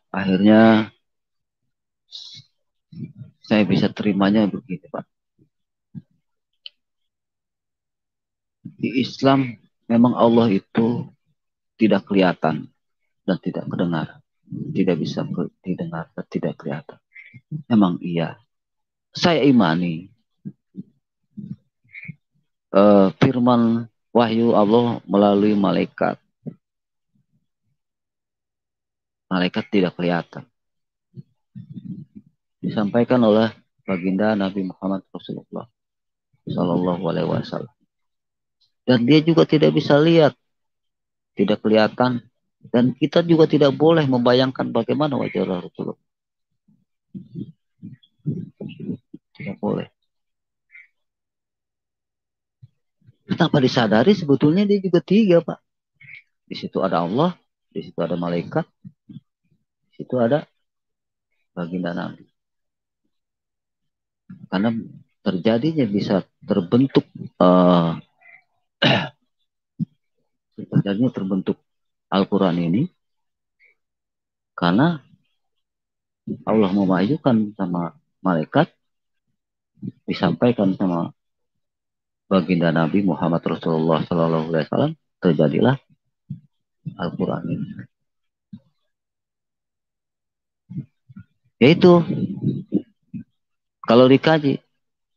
Akhirnya saya bisa terimanya begini, Pak. Di Islam memang Allah itu tidak kelihatan dan tidak kedengar. Tidak bisa didengar dan tidak kelihatan. Memang iya. Saya imani firman wahyu Allah melalui malaikat. Malaikat tidak kelihatan. Disampaikan oleh baginda Nabi Muhammad Rasulullah Sallallahu Alaihi Wasallam. Dan dia juga tidak bisa lihat, tidak kelihatan, dan kita juga tidak boleh membayangkan bagaimana wajah Rasulullah. Tidak boleh. Tanpa disadari sebetulnya dia juga 3, Pak. Di situ ada Allah, di situ ada malaikat, di situ ada baginda Nabi. Karena terjadinya bisa terbentuk terjadinya terbentuk Al-Quran ini karena Allah memajukan sama malaikat, disampaikan sama baginda Nabi Muhammad Rasulullah Sallallahu Alaihi Wasallam, terjadilah Al-Quran ini. Yaitu kalau dikaji,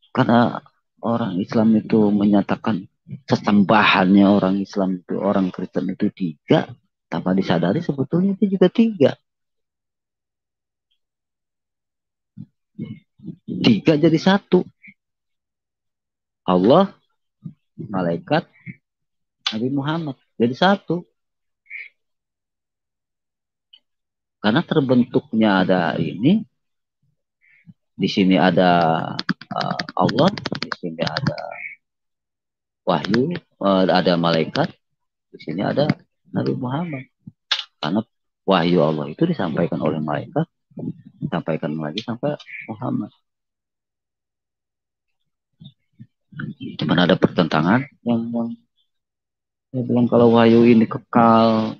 karena orang Islam itu menyatakan sesembahannya orang Islam itu, orang Kristen itu tiga, tanpa disadari sebetulnya itu juga tiga. Tiga jadi satu. Allah, malaikat, Nabi Muhammad jadi satu. Karena terbentuknya ada ini, di sini ada Allah, di sini ada wahyu, ada malaikat, di sini ada Nabi Muhammad. Karena wahyu Allah itu disampaikan oleh malaikat, disampaikan lagi sampai Muhammad. Cuman ada pertentangan yang saya bilang kalau wahyu ini kekal,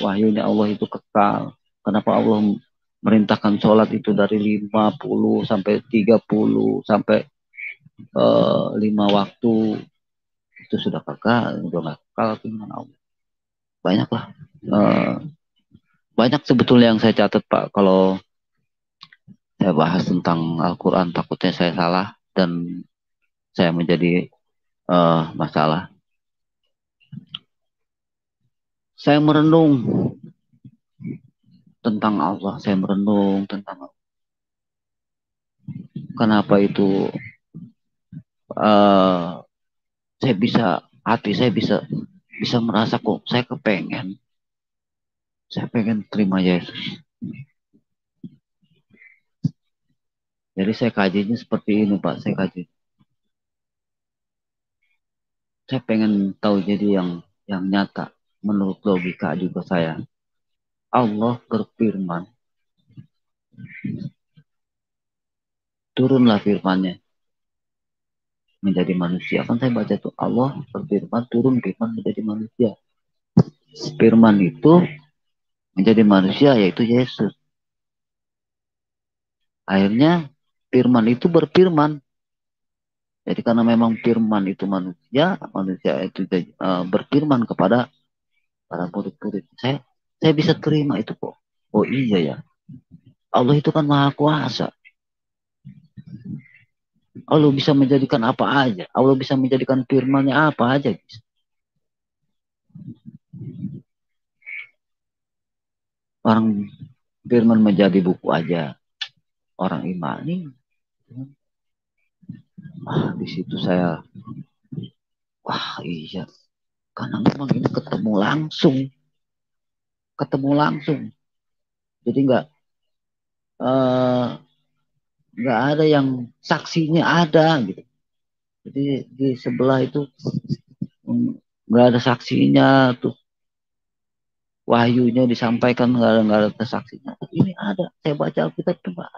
wahyunya Allah itu kekal. Kenapa Allah merintahkan sholat itu dari 50 sampai 30 sampai 5 waktu, itu sudah kekal, sudah nggak kekal dengan Allah. Banyaklah, banyak sebetulnya yang saya catat Pak. Kalau saya bahas tentang Al-Quran, takutnya saya salah dan saya menjadi masalah. Saya merenung tentang Allah, saya merenung tentang kenapa itu saya bisa, hati saya bisa merasa kok saya pengen terima Yesus. Jadi saya kajinya seperti ini Pak, saya kaji. Saya pengen tahu jadi yang nyata menurut logika juga saya. Allah berfirman, turunlah firman-Nya menjadi manusia. Kan saya baca tuh Allah berfirman, turun firman menjadi manusia. Firman itu menjadi manusia yaitu Yesus. Akhirnya firman itu berfirman. Jadi karena memang firman itu manusia itu berfirman kepada para murid-murid. Saya bisa terima itu kok. Oh iya ya. Allah itu kan maha kuasa. Allah bisa menjadikan apa aja. Allah bisa menjadikan firman-Nya apa aja. Orang firman menjadi buku aja. Orang imani. Di situ saya, wah iya. Karena memang ini ketemu langsung. Jadi nggak ada yang saksinya ada gitu. Jadi di sebelah itu nggak ada saksinya, tuh wahyunya disampaikan nggak ada saksinya. Ini ada, saya baca Alkitab tuh nggak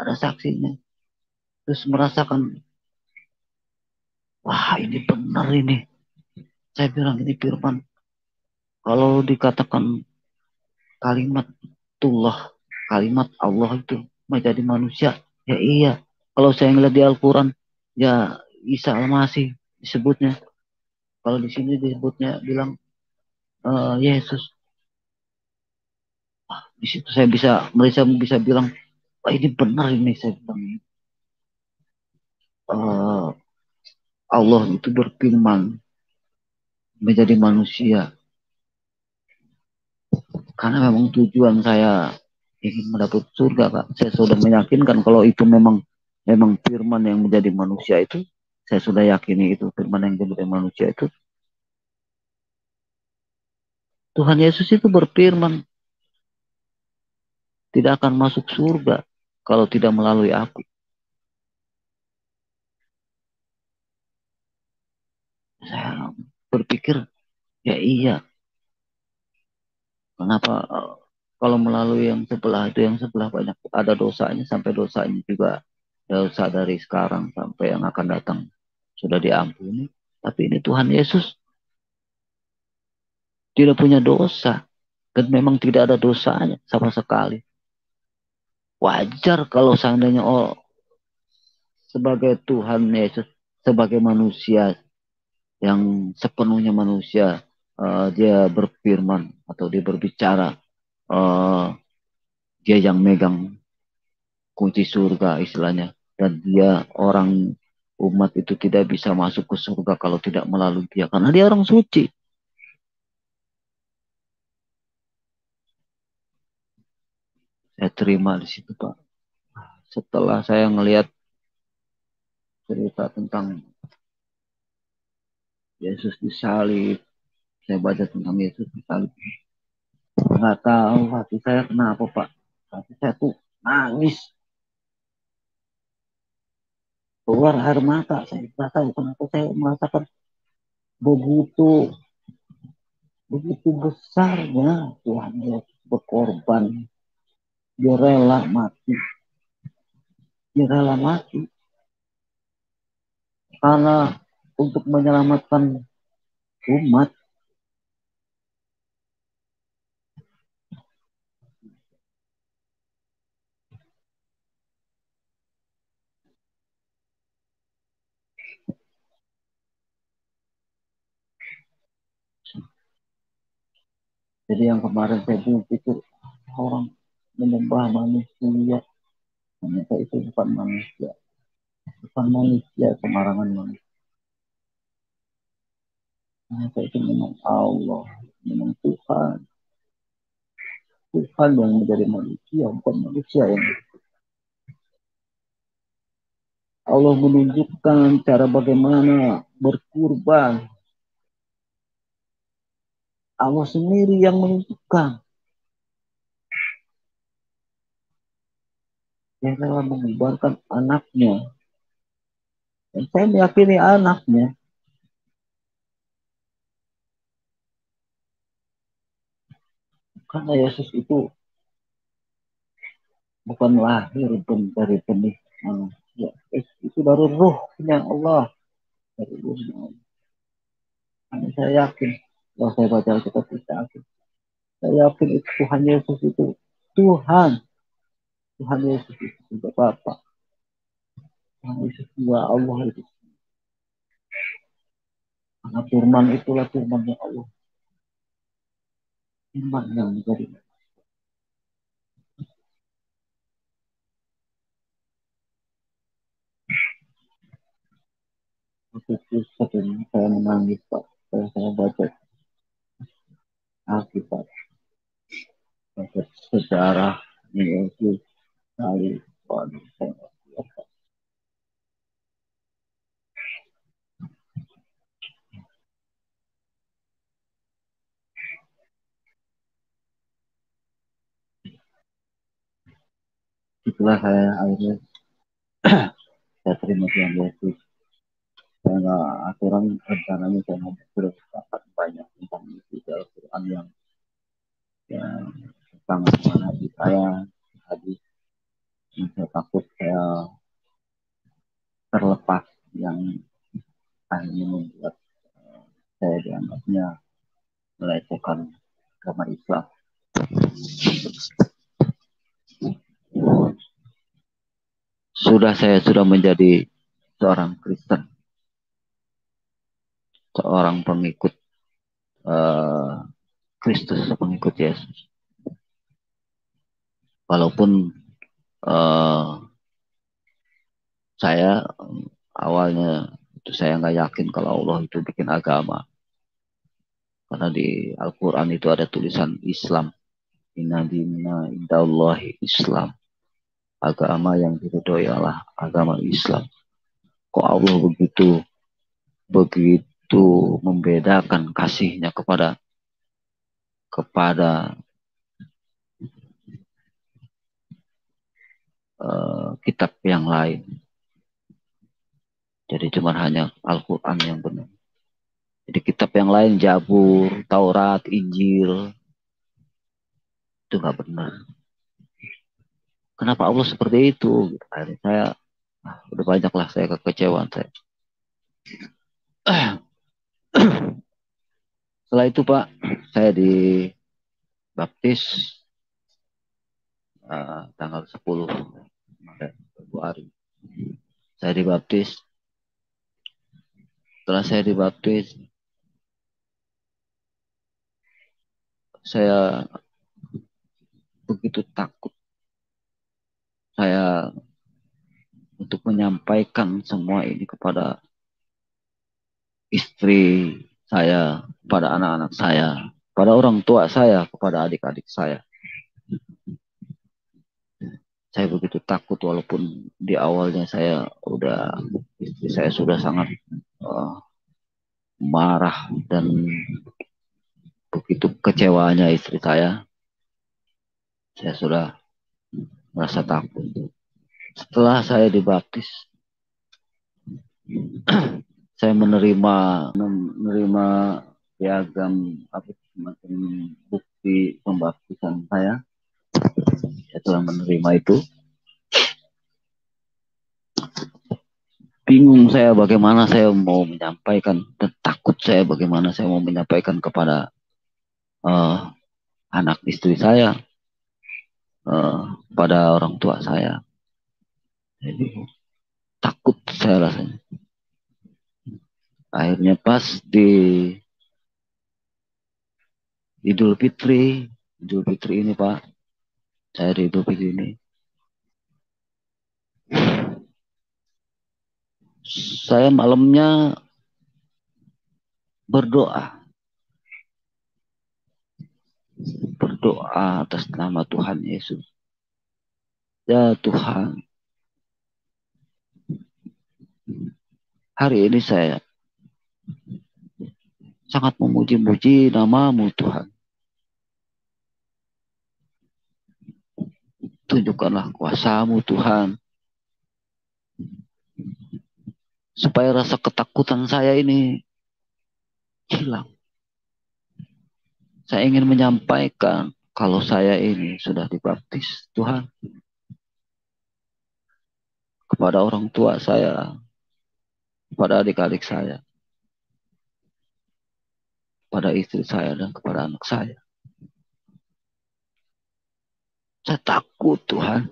ada saksinya. Terus merasakan, wah ini benar ini. Saya bilang ini firman. Kalau dikatakan kalimat kalimat Allah itu menjadi manusia, ya iya. Kalau saya ngeliat di Al-Quran, ya Isa Al-Masih disebutnya. Kalau di sini disebutnya bilang Yesus. Di situ saya bisa bilang, wah ini benar ini saya bilang. Allah itu berfirman menjadi manusia. Karena memang tujuan saya ingin mendapat surga, Pak. Saya sudah meyakinkan kalau itu memang firman yang menjadi manusia itu, saya sudah yakini itu firman yang menjadi manusia itu. Tuhan Yesus itu berfirman, tidak akan masuk surga kalau tidak melalui aku. Saya berpikir, ya iya. Kenapa Kalau melalui yang sebelah banyak ada dosanya, sampai dosanya juga dosa dari sekarang sampai yang akan datang sudah diampuni. Tapi ini Tuhan Yesus tidak punya dosa dan memang tidak ada dosanya sama sekali. Wajar kalau seandainya sebagai Tuhan Yesus, sebagai manusia yang sepenuhnya manusia, dia berfirman atau dia berbicara, eh, dia yang megang kunci surga istilahnya, dan dia orang umat itu tidak bisa masuk ke surga kalau tidak melalui dia karena dia orang suci. Saya terima di situ, Pak. Setelah saya ngelihat cerita tentang Yesus disalib, saya baca tentang Yesus disalib, nggak tahu hati saya kenapa, Pak. Hati saya tuh nangis, keluar air mata. Saya nggak tahu kenapa saya merasakan begitu begitu besarnya Tuhan Yesus berkorban. Dia rela mati, dia rela mati karena untuk menyelamatkan umat. Jadi yang kemarin saya pikir orang menyembah manusia, ternyata itu bukan manusia, sembarangan manusia. Ternyata itu memang Allah, memang Tuhan yang menjadi manusia, bukan manusia yang. Allah menunjukkan cara bagaimana berkurban. Allah sendiri yang menunjukkan. Dia rela mengubarkan anaknya. Dan saya meyakini anaknya. Karena Yesus itu bukan lahir dari benih manusia. Itu dari ruhnya Allah. Dari ruhnya Allah. Karena saya yakin. Kalau saya baca Alkitab, saya yakin. Saya yakin itu Tuhan Yesus itu. Tuhan. Tuhan Yesus itu juga Bapa. Tuhan Yesus juga Allah itu. Karena firman itulah firmannya Allah. Firman yang menjadi. Itu sering saya menangis, Pak. Saya baca Alkitab. Baca sejarah Yesus. Kali. Waduh, saya itulah saya akhirnya saya terima Tuhan Yesus. Saya nggak aturan rencananya saya mau bersepakat banyak tentang itu dalam Quran yang sangat menghati saya. Hadis yang saya takut saya terlepas, yang akhirnya membuat saya dianggapnya melecehkan agama Islam. Saya sudah menjadi seorang Kristen, seorang pengikut Kristus, pengikut Yesus. Walaupun saya awalnya itu saya nggak yakin kalau Allah itu bikin agama, karena di Al-Quran itu ada tulisan Islam. Inna dina indallahi Islam. Agama yang diridhoi adalah agama Islam. Kok Allah begitu membedakan kasihnya kepada kitab yang lain. Jadi cuma hanya Al-Quran yang benar. Jadi kitab yang lain, Jabur, Taurat, Injil, Itu nggak benar. Kenapa Allah seperti itu? Akhirnya saya udah banyaklah saya kekecewaan saya. Setelah itu Pak, saya dibaptis tanggal 10 Februari. Saya dibaptis. Setelah saya dibaptis, saya begitu takut saya untuk menyampaikan semua ini kepada istri saya, kepada anak-anak saya, pada orang tua saya, kepada adik-adik saya. Saya begitu takut walaupun di awalnya istri saya sudah sangat marah dan begitu kecewanya istri saya sudah merasa takut. Setelah saya dibaptis, saya menerima piagam semacam bukti pembaptisan saya. Saya telah menerima itu. Bingung saya bagaimana saya mau menyampaikan, dan takut saya bagaimana saya mau menyampaikan kepada anak istri saya, pada orang tua saya. Jadi takut saya rasanya. Akhirnya pas di Idul Fitri ini Pak, saya di Idul Fitri ini, saya malamnya berdoa atas nama Tuhan Yesus. Ya Tuhan, hari ini saya sangat memuji-muji nama-Mu Tuhan. Tunjukkanlah kuasa-Mu Tuhan, supaya rasa ketakutan saya ini hilang. Saya ingin menyampaikan kalau saya ini sudah dibaptis Tuhan, kepada orang tua saya, kepada adik-adik saya, kepada istri saya, dan kepada anak saya. Saya takut Tuhan.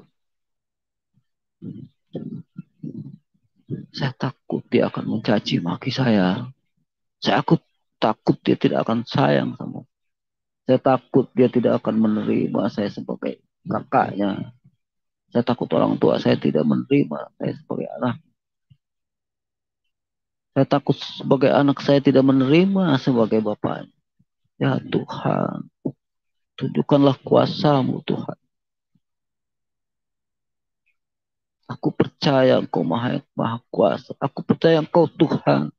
Saya takut dia akan mencaci maki saya. Saya takut dia tidak akan sayang sama saya. Saya takut dia tidak akan menerima saya sebagai kakaknya. Saya takut orang tua saya tidak menerima saya sebagai anak. Saya takut sebagai anak saya tidak menerima sebagai bapaknya. Ya Tuhan, tunjukkanlah kuasa-Mu Tuhan. Aku percaya Engkau maha kuasa. Aku percaya Engkau Tuhan.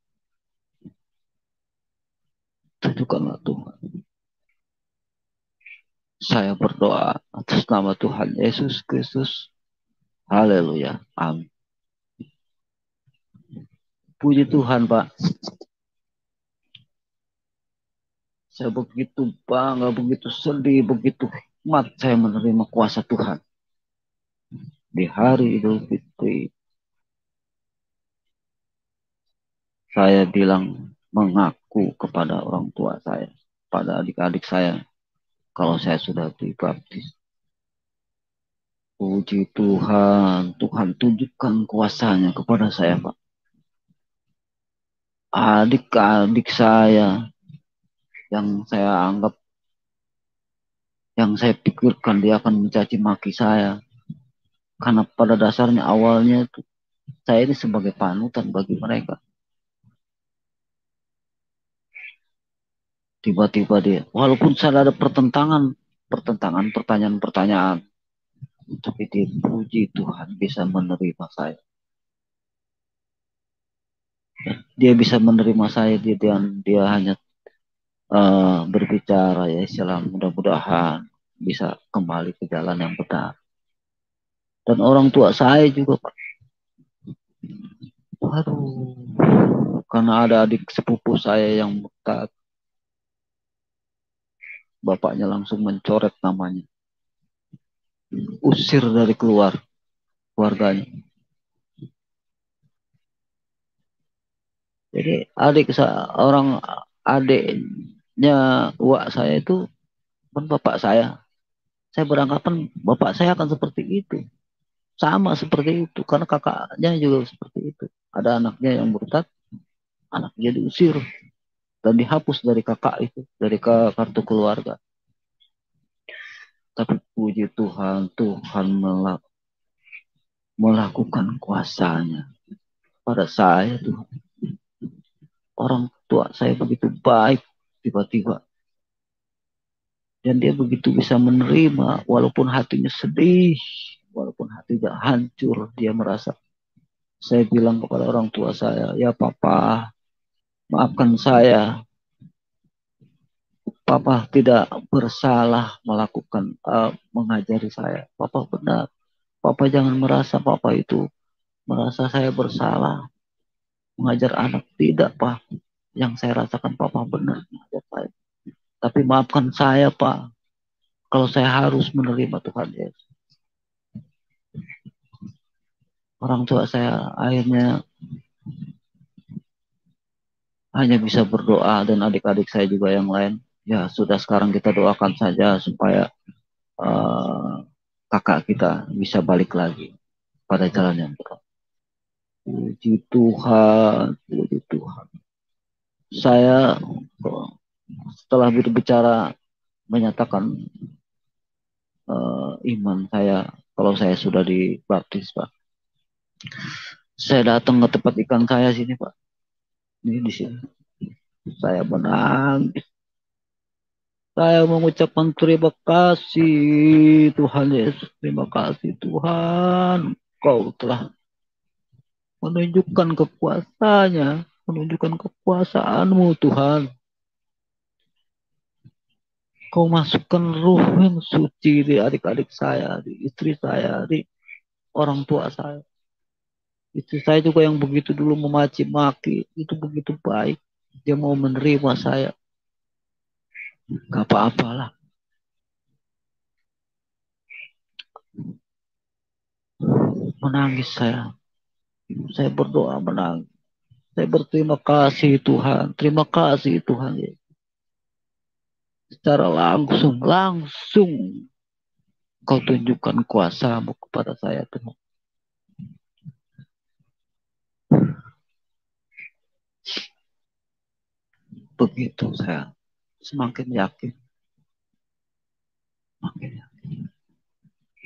Tunjukkanlah Tuhan. Saya berdoa atas nama Tuhan Yesus Kristus. Haleluya. Amin. Puji Tuhan, Pak. Saya begitu bangga, begitu sedih, begitu hikmat saya menerima kuasa Tuhan. Di hari Idul Fitri, saya bilang mengaku kepada orang tua saya, pada adik-adik saya, kalau saya sudah dibaptis. Puji Tuhan, Tuhan tunjukkan kuasanya kepada saya, Pak. Adik-adik saya yang saya anggap, yang saya pikirkan dia akan mencaci maki saya. Karena pada dasarnya awalnya itu saya ini sebagai panutan bagi mereka. Tiba-tiba dia, walaupun saya ada pertanyaan-pertanyaan, tapi dia puji Tuhan bisa menerima saya. Dia bisa menerima saya, dia hanya berbicara ya istilah mudah-mudahan bisa kembali ke jalan yang benar. Dan orang tua saya juga Pak. Aduh, karena ada adik sepupu saya yang murtad, bapaknya langsung mencoret namanya. diusir dari keluarganya. Jadi orang adiknya wak saya itu kan bapak saya. Saya beranggapan bapak saya akan seperti itu. Sama seperti itu. Karena kakaknya juga seperti itu. Ada anaknya yang murtad, anaknya diusir. Dan dihapus dari kakak itu. Dari kartu keluarga. Tapi puji Tuhan, Tuhan melakukan kuasanya pada saya Tuhan. Orang tua saya begitu baik tiba-tiba. Dan dia begitu bisa menerima walaupun hatinya sedih, walaupun hatinya hancur, dia merasa. Saya bilang kepada orang tua saya, ya papa, maafkan saya. Papa tidak bersalah mengajari saya. Papa benar. Papa jangan merasa papa itu merasa saya bersalah mengajar anak. Tidak, Pak. Yang saya rasakan papa benar mengajar saya. Tapi maafkan saya, Pak. Kalau saya harus menerima Tuhan Yesus. Orang tua saya akhirnya hanya bisa berdoa dan adik-adik saya juga yang lain. Ya sudah sekarang kita doakan saja supaya kakak kita bisa balik lagi pada jalan yang benar. Puji Tuhan, puji Tuhan. Saya setelah berbicara menyatakan iman saya kalau saya sudah dibaptis, Pak. Saya datang ke tempat ikan saya sini, Pak. Ini di sini. Saya menangis. Saya mengucapkan terima kasih Tuhan Yesus. Terima kasih Tuhan. Kau telah menunjukkan kekuasaannya. Menunjukkan kekuasaanmu Tuhan. Kau masukkan ruh yang suci di adik-adik saya. Di istri saya. Di orang tua saya. Istri saya juga yang begitu dulu memaci maki. Itu begitu baik. Dia mau menerima saya. Gak apa-apalah. Menangis saya. Saya berdoa menangis. Saya berterima kasih Tuhan. Terima kasih Tuhan. Secara langsung kau tunjukkan kuasamu kepada saya Tuhan. Begitu saya semakin yakin. Semakin yakin.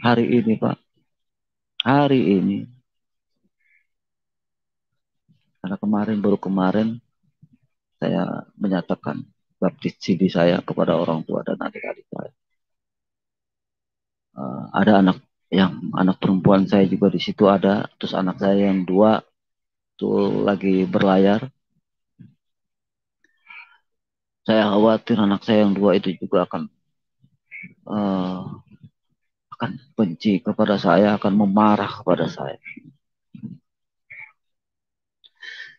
Hari ini Pak. Hari ini. Karena baru kemarin saya menyatakan baptis CD saya kepada orang tua dan adik-adik saya. Ada anak perempuan saya juga di situ ada, terus anak saya yang 2 tuh lagi berlayar. Saya khawatir anak saya yang 2 itu juga akan benci kepada saya, akan memarah kepada saya.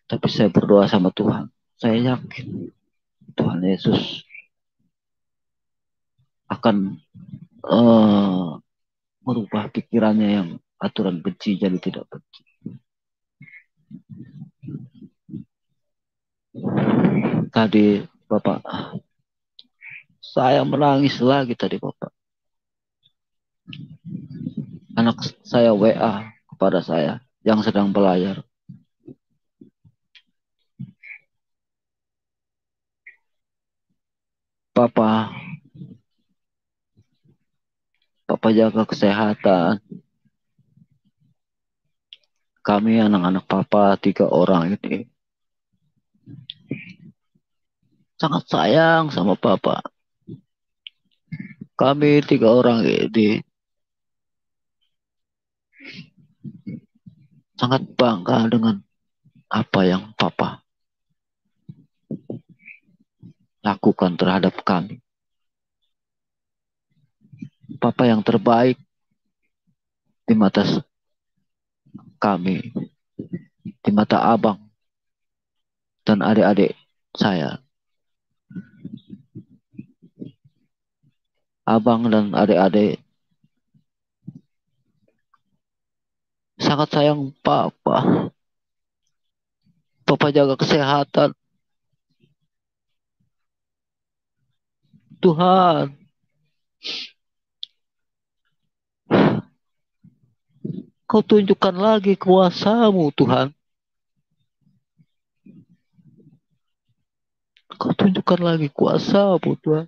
Tapi saya berdoa sama Tuhan. Saya yakin Tuhan Yesus akan merubah pikirannya yang aturan benci jadi tidak benci. Tadi Bapak, saya menangis lagi tadi Bapak. Anak saya WA kepada saya yang sedang berlayar. Papa jaga kesehatan. Kami anak-anak Papa 3 orang ini sangat sayang sama Papa. Kami 3 orang ini sangat bangga dengan apa yang Papa lakukan terhadap kami. Papa yang terbaik di mata kami, di mata abang dan adik-adik saya. Abang dan adik-adik sangat sayang Papa. Papa jaga kesehatan. Tuhan, Kau tunjukkan lagi kuasa-Mu, Tuhan. Kau tunjukkan lagi kuasa-Mu, Tuhan.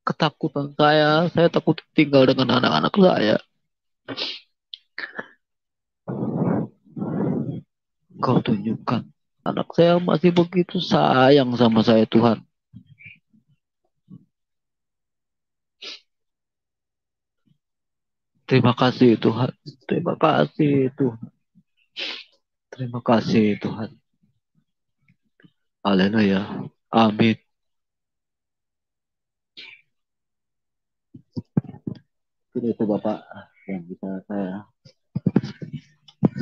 Ketakutan saya takut tinggal dengan anak-anak saya. Kau tunjukkan. Anak saya masih begitu sayang sama saya, Tuhan. Terima kasih, Tuhan. Terima kasih, Tuhan. Terima kasih, Tuhan. Haleluya. Amin. Itu Bapak yang bisa saya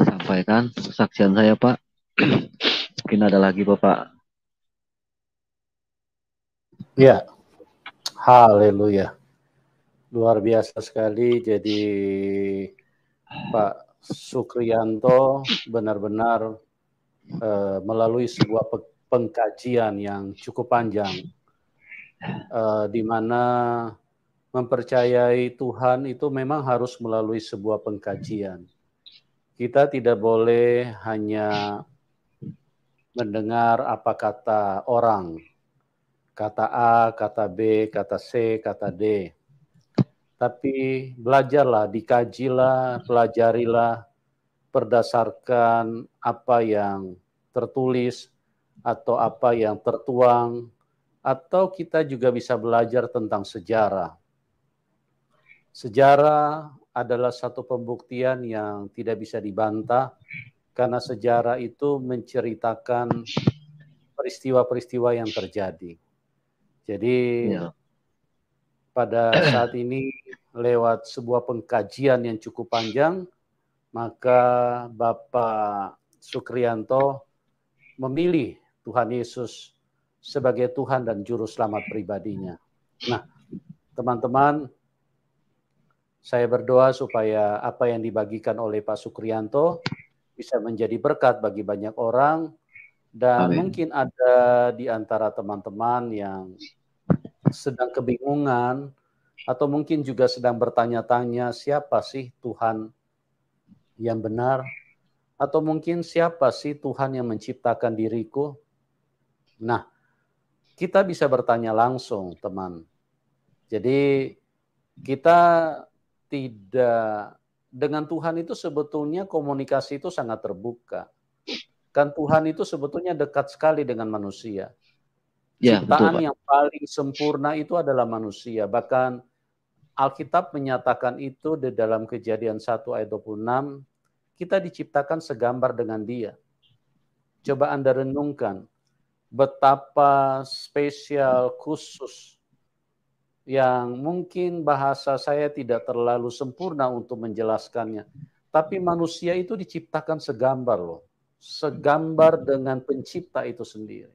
sampaikan kesaksian saya, Pak. Mungkin ada lagi, Bapak. Ya, haleluya. Luar biasa sekali. Jadi Pak Sukrianto benar-benar melalui sebuah pengkajian yang cukup panjang, di mana mempercayai Tuhan itu memang harus melalui sebuah pengkajian. Kita tidak boleh hanya mendengar apa kata orang, kata A, kata B, kata C, kata D. Tapi belajarlah, dikajilah, pelajarilah berdasarkan apa yang tertulis atau apa yang tertuang, atau kita juga bisa belajar tentang sejarah. Sejarah adalah satu pembuktian yang tidak bisa dibantah, karena sejarah itu menceritakan peristiwa-peristiwa yang terjadi. Jadi pada saat ini lewat sebuah pengkajian yang cukup panjang, maka Bapak Sukrianto memilih Tuhan Yesus sebagai Tuhan dan Juru Selamat pribadinya. Nah, teman-teman, saya berdoa supaya apa yang dibagikan oleh Pak Sukrianto bisa menjadi berkat bagi banyak orang, dan mungkin ada di antara teman-teman yang sedang kebingungan, atau mungkin juga sedang bertanya-tanya, siapa sih Tuhan yang benar? Atau mungkin siapa sih Tuhan yang menciptakan diriku? Nah, kita bisa bertanya langsung, teman. Jadi kita tidak, dengan Tuhan itu sebetulnya komunikasi itu sangat terbuka. Kan Tuhan itu sebetulnya dekat sekali dengan manusia. Ciptaan yang paling sempurna itu adalah manusia. Bahkan Alkitab menyatakan itu di dalam Kejadian 1 ayat 26, kita diciptakan segambar dengan Dia. Coba Anda renungkan betapa spesial, khusus, yang mungkin bahasa saya tidak terlalu sempurna untuk menjelaskannya. Tapi manusia itu diciptakan segambar loh. Segambar dengan pencipta itu sendiri.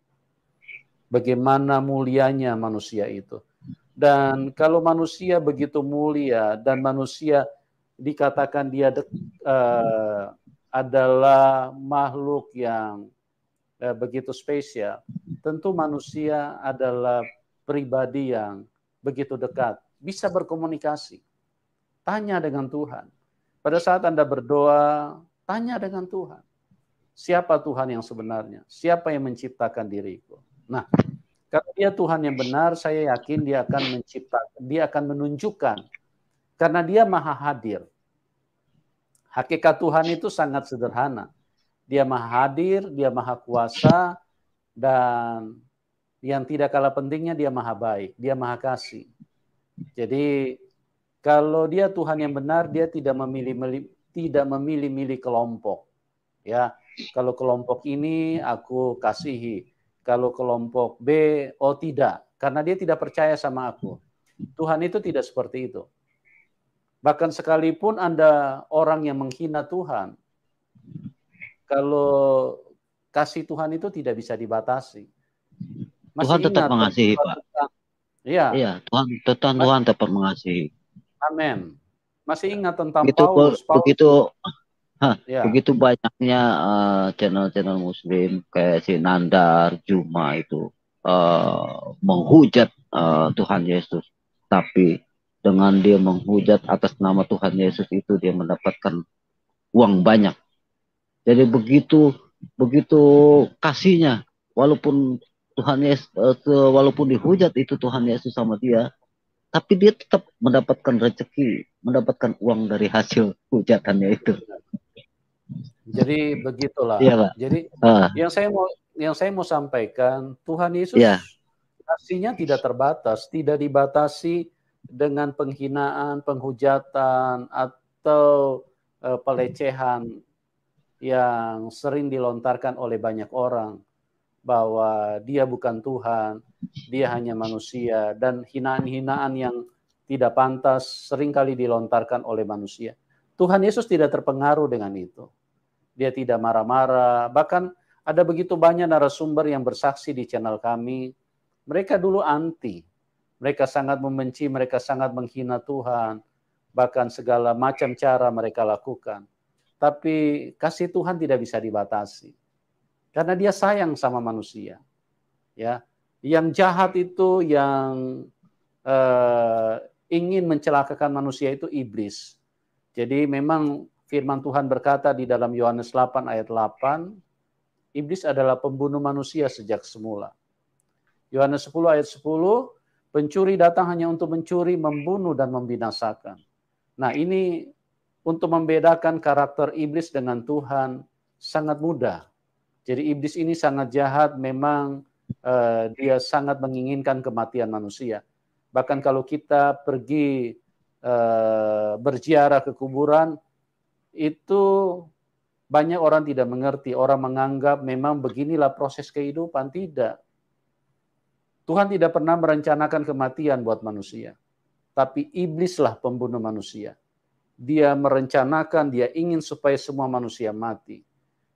Bagaimana mulianya manusia itu. Dan kalau manusia begitu mulia dan manusia dikatakan dia adalah makhluk yang begitu spesial, tentu manusia adalah pribadi yang begitu dekat, bisa berkomunikasi. Tanya dengan Tuhan. Pada saat Anda berdoa, tanya dengan Tuhan. Siapa Tuhan yang sebenarnya? Siapa yang menciptakan diriku? Nah, kalau Dia Tuhan yang benar, saya yakin Dia akan menciptakan, Dia akan menunjukkan, karena Dia maha hadir. Hakikat Tuhan itu sangat sederhana. Dia maha hadir, Dia maha kuasa, dan yang tidak kalah pentingnya Dia maha baik, Dia maha kasih. Jadi kalau Dia Tuhan yang benar, Dia tidak memilih kelompok. Ya, kalau kelompok ini aku kasihi, kalau kelompok B, oh tidak, karena Dia tidak percaya sama aku. Tuhan itu tidak seperti itu. Bahkan sekalipun Anda orang yang menghina Tuhan, kalau kasih Tuhan itu tidak bisa dibatasi. Tuhan tetap mengasihi, Pak. Iya, Tuhan tetap mengasihi. Amin. Masih ingat tentang Begitu Paulus? begitu Ya, begitu banyaknya channel-channel Muslim kayak si Nandar, Juma itu menghujat Tuhan Yesus, tapi dengan dia menghujat atas nama Tuhan Yesus itu dia mendapatkan uang banyak. Jadi begitu begitu kasihnya, walaupun Tuhan Yesus walaupun dihujat itu Tuhan Yesus sama dia, tapi dia tetap mendapatkan rezeki, mendapatkan uang dari hasil hujatannya itu. jadi begitulah. Iya, Pak. Jadi Ah, yang saya mau sampaikan, Tuhan iya, Yesus kasihnya tidak terbatas, tidak dibatasi dengan penghinaan, penghujatan atau pelecehan yang sering dilontarkan oleh banyak orang bahwa dia bukan Tuhan, dia hanya manusia, dan hinaan-hinaan yang tidak pantas seringkali dilontarkan oleh manusia. Tuhan Yesus tidak terpengaruh dengan itu. Dia tidak marah-marah, bahkan ada begitu banyak narasumber yang bersaksi di channel kami, mereka dulu anti, mereka sangat membenci, mereka sangat menghina Tuhan, bahkan segala macam cara mereka lakukan. Tapi kasih Tuhan tidak bisa dibatasi. Karena dia sayang sama manusia. Ya, yang jahat itu, yang ingin mencelakakan manusia itu iblis. Jadi memang firman Tuhan berkata di dalam Yohanes 8 ayat 8, iblis adalah pembunuh manusia sejak semula. Yohanes 10 ayat 10, pencuri datang hanya untuk mencuri, membunuh, dan membinasakan. Nah, ini untuk membedakan karakter iblis dengan Tuhan sangat mudah. Jadi iblis ini sangat jahat, memang dia sangat menginginkan kematian manusia. Bahkan kalau kita pergi berziarah ke kuburan, itu banyak orang tidak mengerti. Orang menganggap memang beginilah proses kehidupan. Tidak. Tuhan tidak pernah merencanakan kematian buat manusia. Tapi iblislah pembunuh manusia. Dia merencanakan, dia ingin supaya semua manusia mati.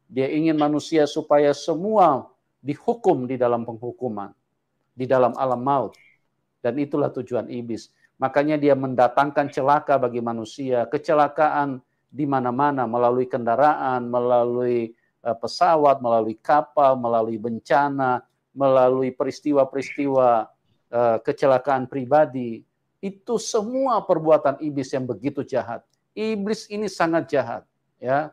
Dia ingin manusia supaya semua dihukum di dalam penghukuman, di dalam alam maut. Dan itulah tujuan iblis. Makanya dia mendatangkan celaka bagi manusia, kecelakaan di mana-mana, melalui kendaraan, melalui pesawat, melalui kapal, melalui bencana, melalui peristiwa-peristiwa kecelakaan pribadi. Itu semua perbuatan iblis yang begitu jahat. Iblis ini sangat jahat, ya.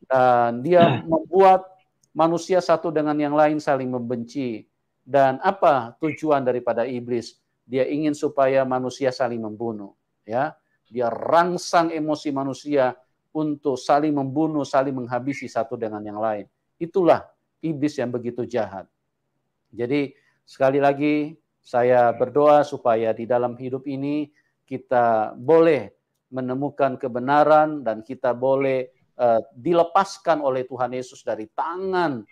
Dan dia membuat manusia satu dengan yang lain saling membenci. Dan apa tujuan daripada iblis? Dia ingin supaya manusia saling membunuh, ya. Dia rangsang emosi manusia untuk saling membunuh, saling menghabisi satu dengan yang lain. Itulah iblis yang begitu jahat. Jadi sekali lagi saya berdoa supaya di dalam hidup ini kita boleh menemukan kebenaran dan kita boleh dilepaskan oleh Tuhan Yesus dari tangan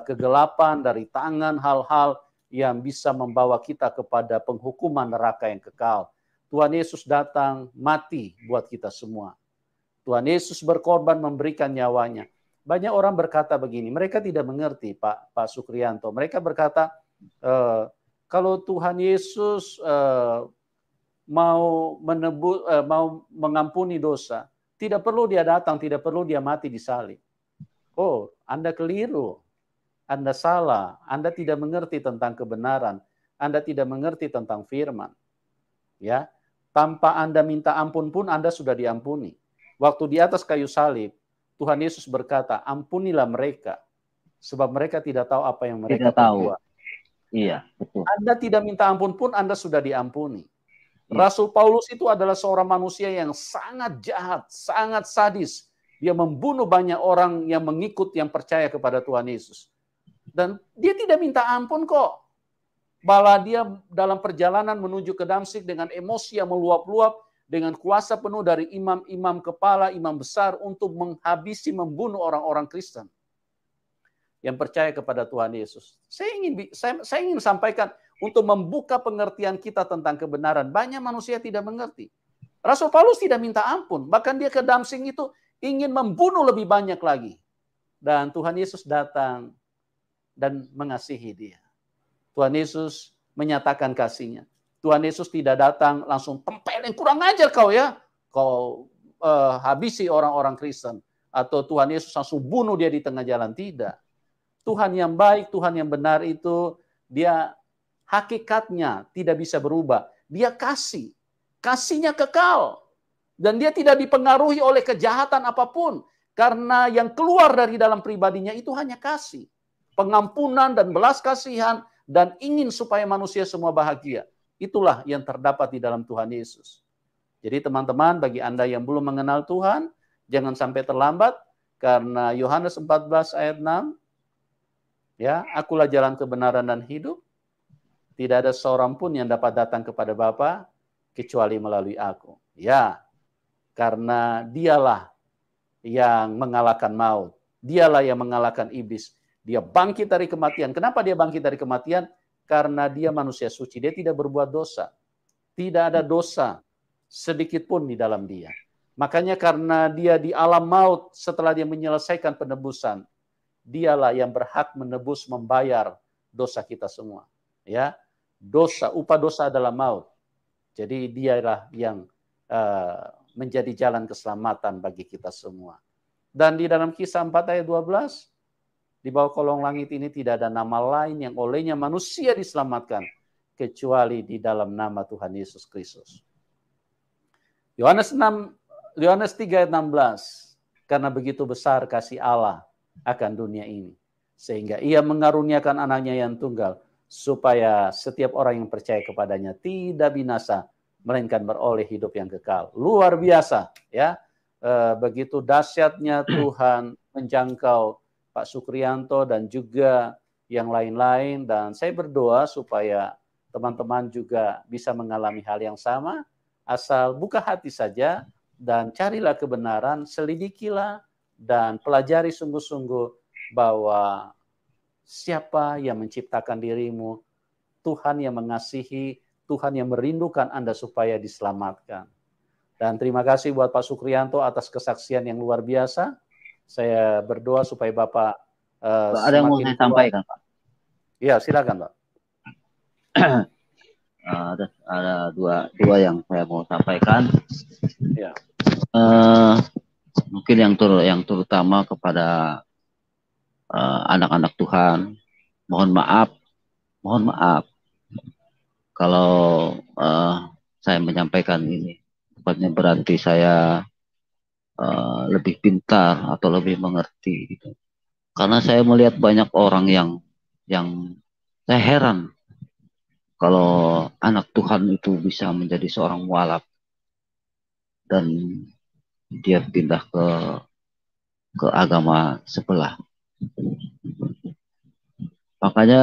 kegelapan, dari tangan hal-hal yang bisa membawa kita kepada penghukuman neraka yang kekal. Tuhan Yesus datang mati buat kita semua. Tuhan Yesus berkorban memberikan nyawanya. Banyak orang berkata begini, mereka tidak mengerti Pak Sukrianto. Mereka berkata, kalau Tuhan Yesus mau mengampuni dosa, tidak perlu dia datang, tidak perlu dia mati di salib. Oh, Anda keliru. Anda salah. Anda tidak mengerti tentang kebenaran. Anda tidak mengerti tentang firman. Ya, tanpa Anda minta ampun pun Anda sudah diampuni. Waktu di atas kayu salib, Tuhan Yesus berkata, ampunilah mereka, sebab mereka tidak tahu apa yang mereka perbuat. Iya, betul. Anda tidak minta ampun pun Anda sudah diampuni. Rasul Paulus itu adalah seorang manusia yang sangat jahat, sangat sadis. Dia membunuh banyak orang yang mengikut, yang percaya kepada Tuhan Yesus. Dan dia tidak minta ampun kok. Malah dia dalam perjalanan menuju ke Damsyik dengan emosi yang meluap-luap, dengan kuasa penuh dari imam-imam kepala, imam besar untuk menghabisi, membunuh orang-orang Kristen yang percaya kepada Tuhan Yesus. Saya ingin sampaikan untuk membuka pengertian kita tentang kebenaran. Banyak manusia tidak mengerti. Rasul Paulus tidak minta ampun, bahkan dia ke Damsyik itu ingin membunuh lebih banyak lagi. Dan Tuhan Yesus datang dan mengasihi dia. Tuhan Yesus menyatakan kasihnya. Tuhan Yesus tidak datang langsung tempelin kurang ajar kau ya, kau habisi orang-orang Kristen, atau Tuhan Yesus langsung bunuh dia di tengah jalan. Tidak. Tuhan yang baik, Tuhan yang benar itu, dia hakikatnya tidak bisa berubah. Dia kasih. Kasihnya kekal. Dan dia tidak dipengaruhi oleh kejahatan apapun. Karena yang keluar dari dalam pribadinya itu hanya kasih. Pengampunan dan belas kasihan, dan ingin supaya manusia semua bahagia. Itulah yang terdapat di dalam Tuhan Yesus. Jadi teman-teman, bagi Anda yang belum mengenal Tuhan, jangan sampai terlambat, karena Yohanes 14 ayat 6, ya, akulah jalan kebenaran dan hidup, tidak ada seorang pun yang dapat datang kepada Bapa kecuali melalui aku. Ya, karena dialah yang mengalahkan maut, dialah yang mengalahkan iblis, dia bangkit dari kematian. Kenapa dia bangkit dari kematian? Karena dia manusia suci, dia tidak berbuat dosa, tidak ada dosa sedikit pun di dalam dia. Makanya karena dia di alam maut, setelah dia menyelesaikan penebusan, dialah yang berhak menebus, membayar dosa kita semua. Ya, dosa, upah dosa adalah maut. Jadi dialah yang menjadi jalan keselamatan bagi kita semua. Dan di dalam Kisah 4 ayat 12, di bawah kolong langit ini tidak ada nama lain yang olehnya manusia diselamatkan kecuali di dalam nama Tuhan Yesus Kristus. Yohanes 3 ayat 16, karena begitu besar kasih Allah akan dunia ini, sehingga ia mengaruniakan anaknya yang tunggal, supaya setiap orang yang percaya kepadanya tidak binasa, melainkan beroleh hidup yang kekal. Luar biasa, ya. Begitu dahsyatnya Tuhan menjangkau Pak Sukrianto dan juga yang lain-lain, dan saya berdoa supaya teman-teman juga bisa mengalami hal yang sama. Asal buka hati saja dan carilah kebenaran, selidikilah dan pelajari sungguh-sungguh bahwa siapa yang menciptakan dirimu, Tuhan yang mengasihi, Tuhan yang merindukan Anda supaya diselamatkan. Dan terima kasih buat Pak Sukrianto atas kesaksian yang luar biasa. Saya berdoa supaya Bapak ada yang mau saya sampaikan, Pak. Ya, silakan, Pak. Ada dua yang saya mau sampaikan. Ya. Mungkin yang terutama kepada anak-anak Tuhan, mohon maaf kalau saya menyampaikan ini, tepatnya berarti saya lebih pintar atau lebih mengerti, gitu. Karena saya melihat banyak orang yang saya heran kalau anak Tuhan itu bisa menjadi seorang mualaf dan dia pindah ke agama sebelah. Makanya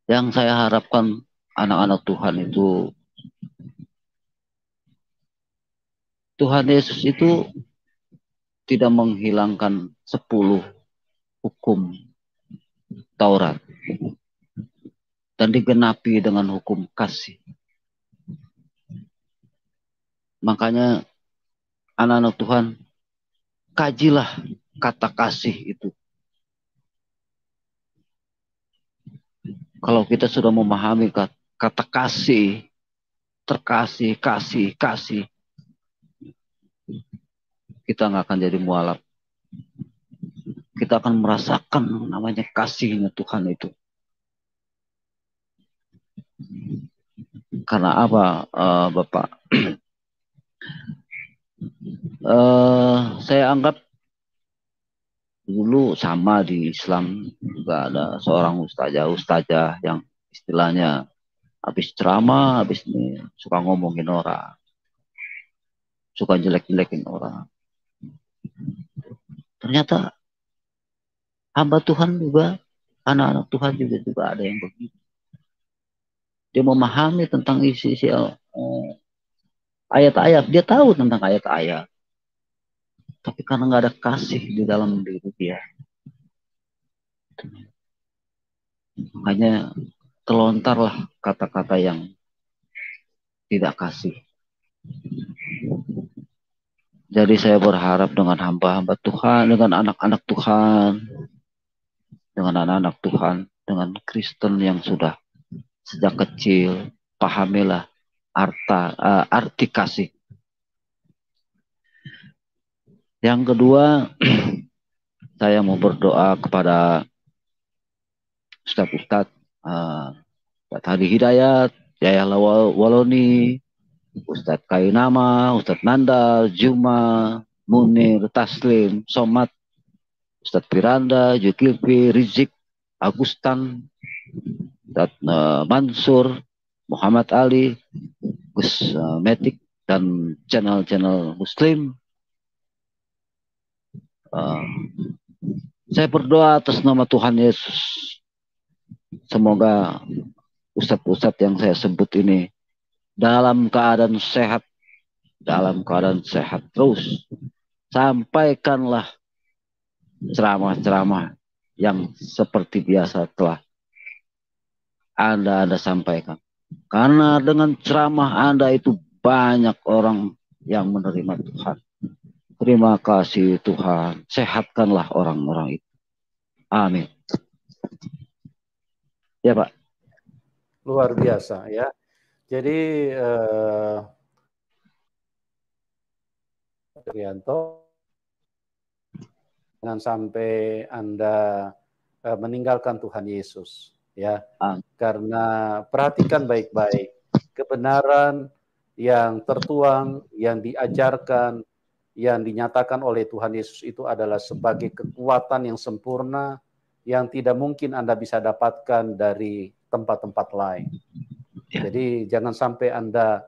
yang saya harapkan anak-anak Tuhan itu, Tuhan Yesus itu tidak menghilangkan 10 hukum Taurat dan digenapi dengan hukum kasih. Makanya anak-anak Tuhan, kajilah kata kasih itu. Kalau kita sudah memahami kata kasih, terkasih, kasih, kita nggak akan jadi mualaf. Kita akan merasakan namanya kasihnya Tuhan itu. Karena apa, Bapak? Saya anggap dulu sama di Islam juga ada seorang ustazah yang istilahnya habis ceramah, habis ini suka ngomongin orang, suka jelek-jelekin orang. Ternyata hamba Tuhan juga, anak-anak Tuhan juga ada yang begitu. Dia memahami tentang isi-isi ayat-ayat, dia tahu tentang ayat-ayat, tapi karena nggak ada kasih di dalam diri dia, makanya terlontarlah kata-kata yang tidak kasih. Jadi saya berharap dengan hamba-hamba Tuhan, dengan anak-anak Tuhan, dengan Kristen yang sudah sejak kecil, pahamilah arti kasih. Yang kedua, saya mau berdoa kepada Ustadz-Ustadz, Ustadz Hadi Hidayat, Yaya Waloni, Ustadz Kainama, Ustadz Nanda, Juma, Munir, Taslim, Somad, Ustadz Piranda, Zulkifli, Rizik, Agustan, Ustadz Mansur, Muhammad Ali, Gus Metik, dan channel-channel Muslim. Saya berdoa atas nama Tuhan Yesus. Semoga ustadz-ustadz yang saya sebut ini dalam keadaan sehat terus. Sampaikanlah ceramah-ceramah yang seperti biasa telah Anda sampaikan. Karena dengan ceramah Anda itu banyak orang yang menerima Tuhan. Terima kasih Tuhan. Sehatkanlah orang-orang itu. Amin. Ya Pak. Luar biasa ya. Jadi Rianto, jangan sampai Anda meninggalkan Tuhan Yesus ya. Karena perhatikan baik-baik kebenaran yang tertuang, yang diajarkan, yang dinyatakan oleh Tuhan Yesus itu adalah sebagai kekuatan yang sempurna yang tidak mungkin Anda bisa dapatkan dari tempat-tempat lain. Jadi jangan sampai Anda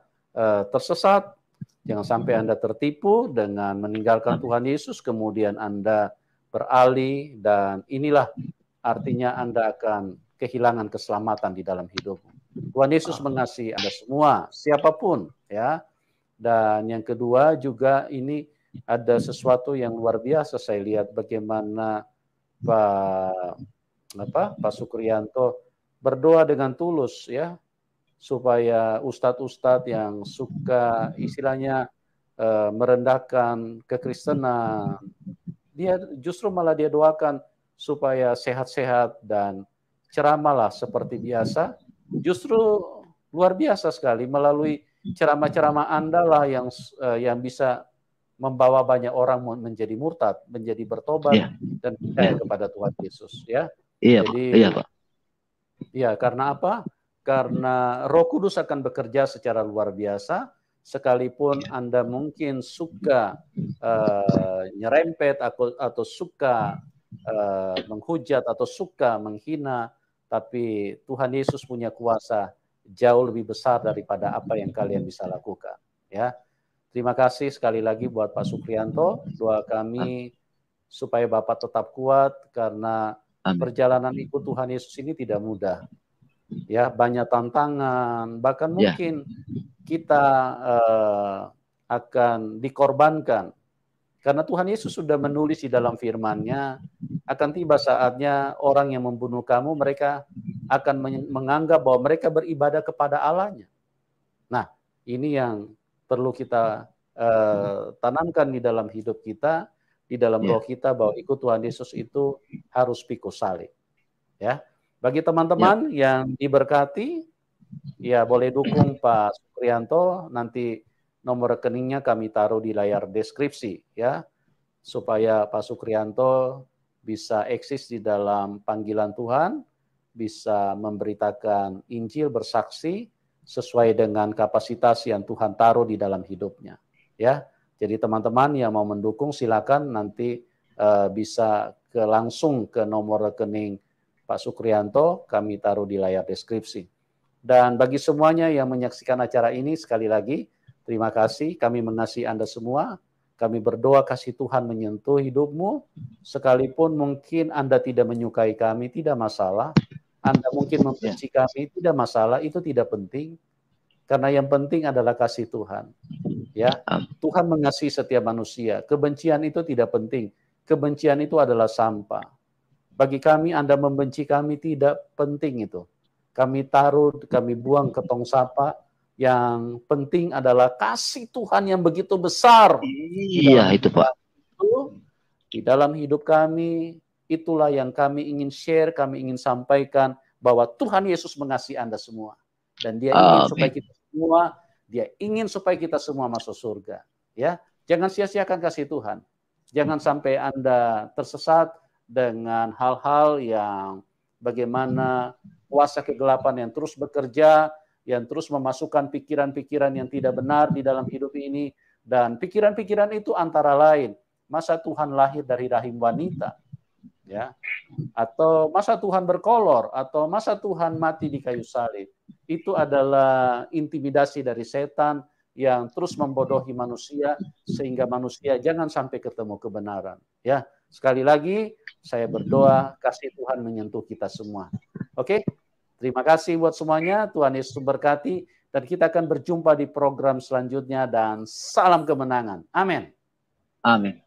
tersesat, jangan sampai Anda tertipu dengan meninggalkan Tuhan Yesus, kemudian Anda beralih, dan inilah artinya Anda akan kehilangan keselamatan di dalam hidup. Tuhan Yesus mengasihi Anda semua, siapapun ya. Dan yang kedua juga ini ada sesuatu yang luar biasa, saya lihat bagaimana Pak Sukrianto berdoa dengan tulus ya, supaya ustadz-ustadz yang suka istilahnya merendahkan kekristenan, dia justru malah dia doakan supaya sehat-sehat dan ceramahlah seperti biasa. Justru luar biasa sekali, melalui ceramah-ceramah Anda lah yang bisa membawa banyak orang menjadi murtad, menjadi bertobat dan percaya kepada Tuhan Yesus ya. Jadi Pak. Ya, karena apa? Karena Roh Kudus akan bekerja secara luar biasa, sekalipun Anda mungkin suka nyerempet atau suka menghujat atau suka menghina, tapi Tuhan Yesus punya kuasa jauh lebih besar daripada apa yang kalian bisa lakukan. Ya, terima kasih sekali lagi buat Pak Sukrianto. Doa kami supaya Bapak tetap kuat, karena perjalanan ikut Tuhan Yesus ini tidak mudah. Ya, banyak tantangan, bahkan mungkin kita akan dikorbankan. Karena Tuhan Yesus sudah menulis di dalam firman-Nya, akan tiba saatnya orang yang membunuh kamu, mereka akan menganggap bahwa mereka beribadah kepada Allahnya. Nah, ini yang perlu kita tanamkan di dalam hidup kita, di dalam roh kita, bahwa ikut Tuhan Yesus itu harus pikul salib. Ya, bagi teman-teman yang diberkati, ya boleh dukung Pak Sukrianto, nanti nomor rekeningnya kami taruh di layar deskripsi ya, supaya Pak Sukrianto bisa eksis di dalam panggilan Tuhan, bisa memberitakan Injil, bersaksi sesuai dengan kapasitas yang Tuhan taruh di dalam hidupnya. Ya, jadi teman-teman yang mau mendukung silakan nanti bisa langsung ke nomor rekening Pak Sukrianto, kami taruh di layar deskripsi. Dan bagi semuanya yang menyaksikan acara ini, sekali lagi terima kasih, kami mengasihi Anda semua. Kami berdoa kasih Tuhan menyentuh hidupmu, sekalipun mungkin Anda tidak menyukai kami, tidak masalah. Anda mungkin membenci kami, tidak masalah, itu tidak penting. Karena yang penting adalah kasih Tuhan. Ya, Tuhan mengasihi setiap manusia. Kebencian itu tidak penting. Kebencian itu adalah sampah. Bagi kami, Anda membenci kami tidak penting itu. Kami taruh, kami buang ke tong sampah. Yang penting adalah kasih Tuhan yang begitu besar. Iya, itu Pak. Di dalam hidup kami, itulah yang kami ingin share, kami ingin sampaikan, bahwa Tuhan Yesus mengasihi Anda semua. Dan Dia ingin supaya kita semua Dia ingin supaya kita semua masuk surga. Ya, jangan sia-siakan kasih Tuhan. Jangan sampai Anda tersesat dengan hal-hal yang bagaimana kuasa kegelapan yang terus bekerja, yang terus memasukkan pikiran-pikiran yang tidak benar di dalam hidup ini. Dan pikiran-pikiran itu antara lain, masa Tuhan lahir dari rahim wanita, ya, atau masa Tuhan berkolor, atau masa Tuhan mati di kayu salib. Itu adalah intimidasi dari setan yang terus membodohi manusia sehingga manusia jangan sampai ketemu kebenaran. Ya, sekali lagi saya berdoa kasih Tuhan menyentuh kita semua. Oke, terima kasih buat semuanya. Tuhan Yesus memberkati dan kita akan berjumpa di program selanjutnya dan salam kemenangan. Amin. Amin.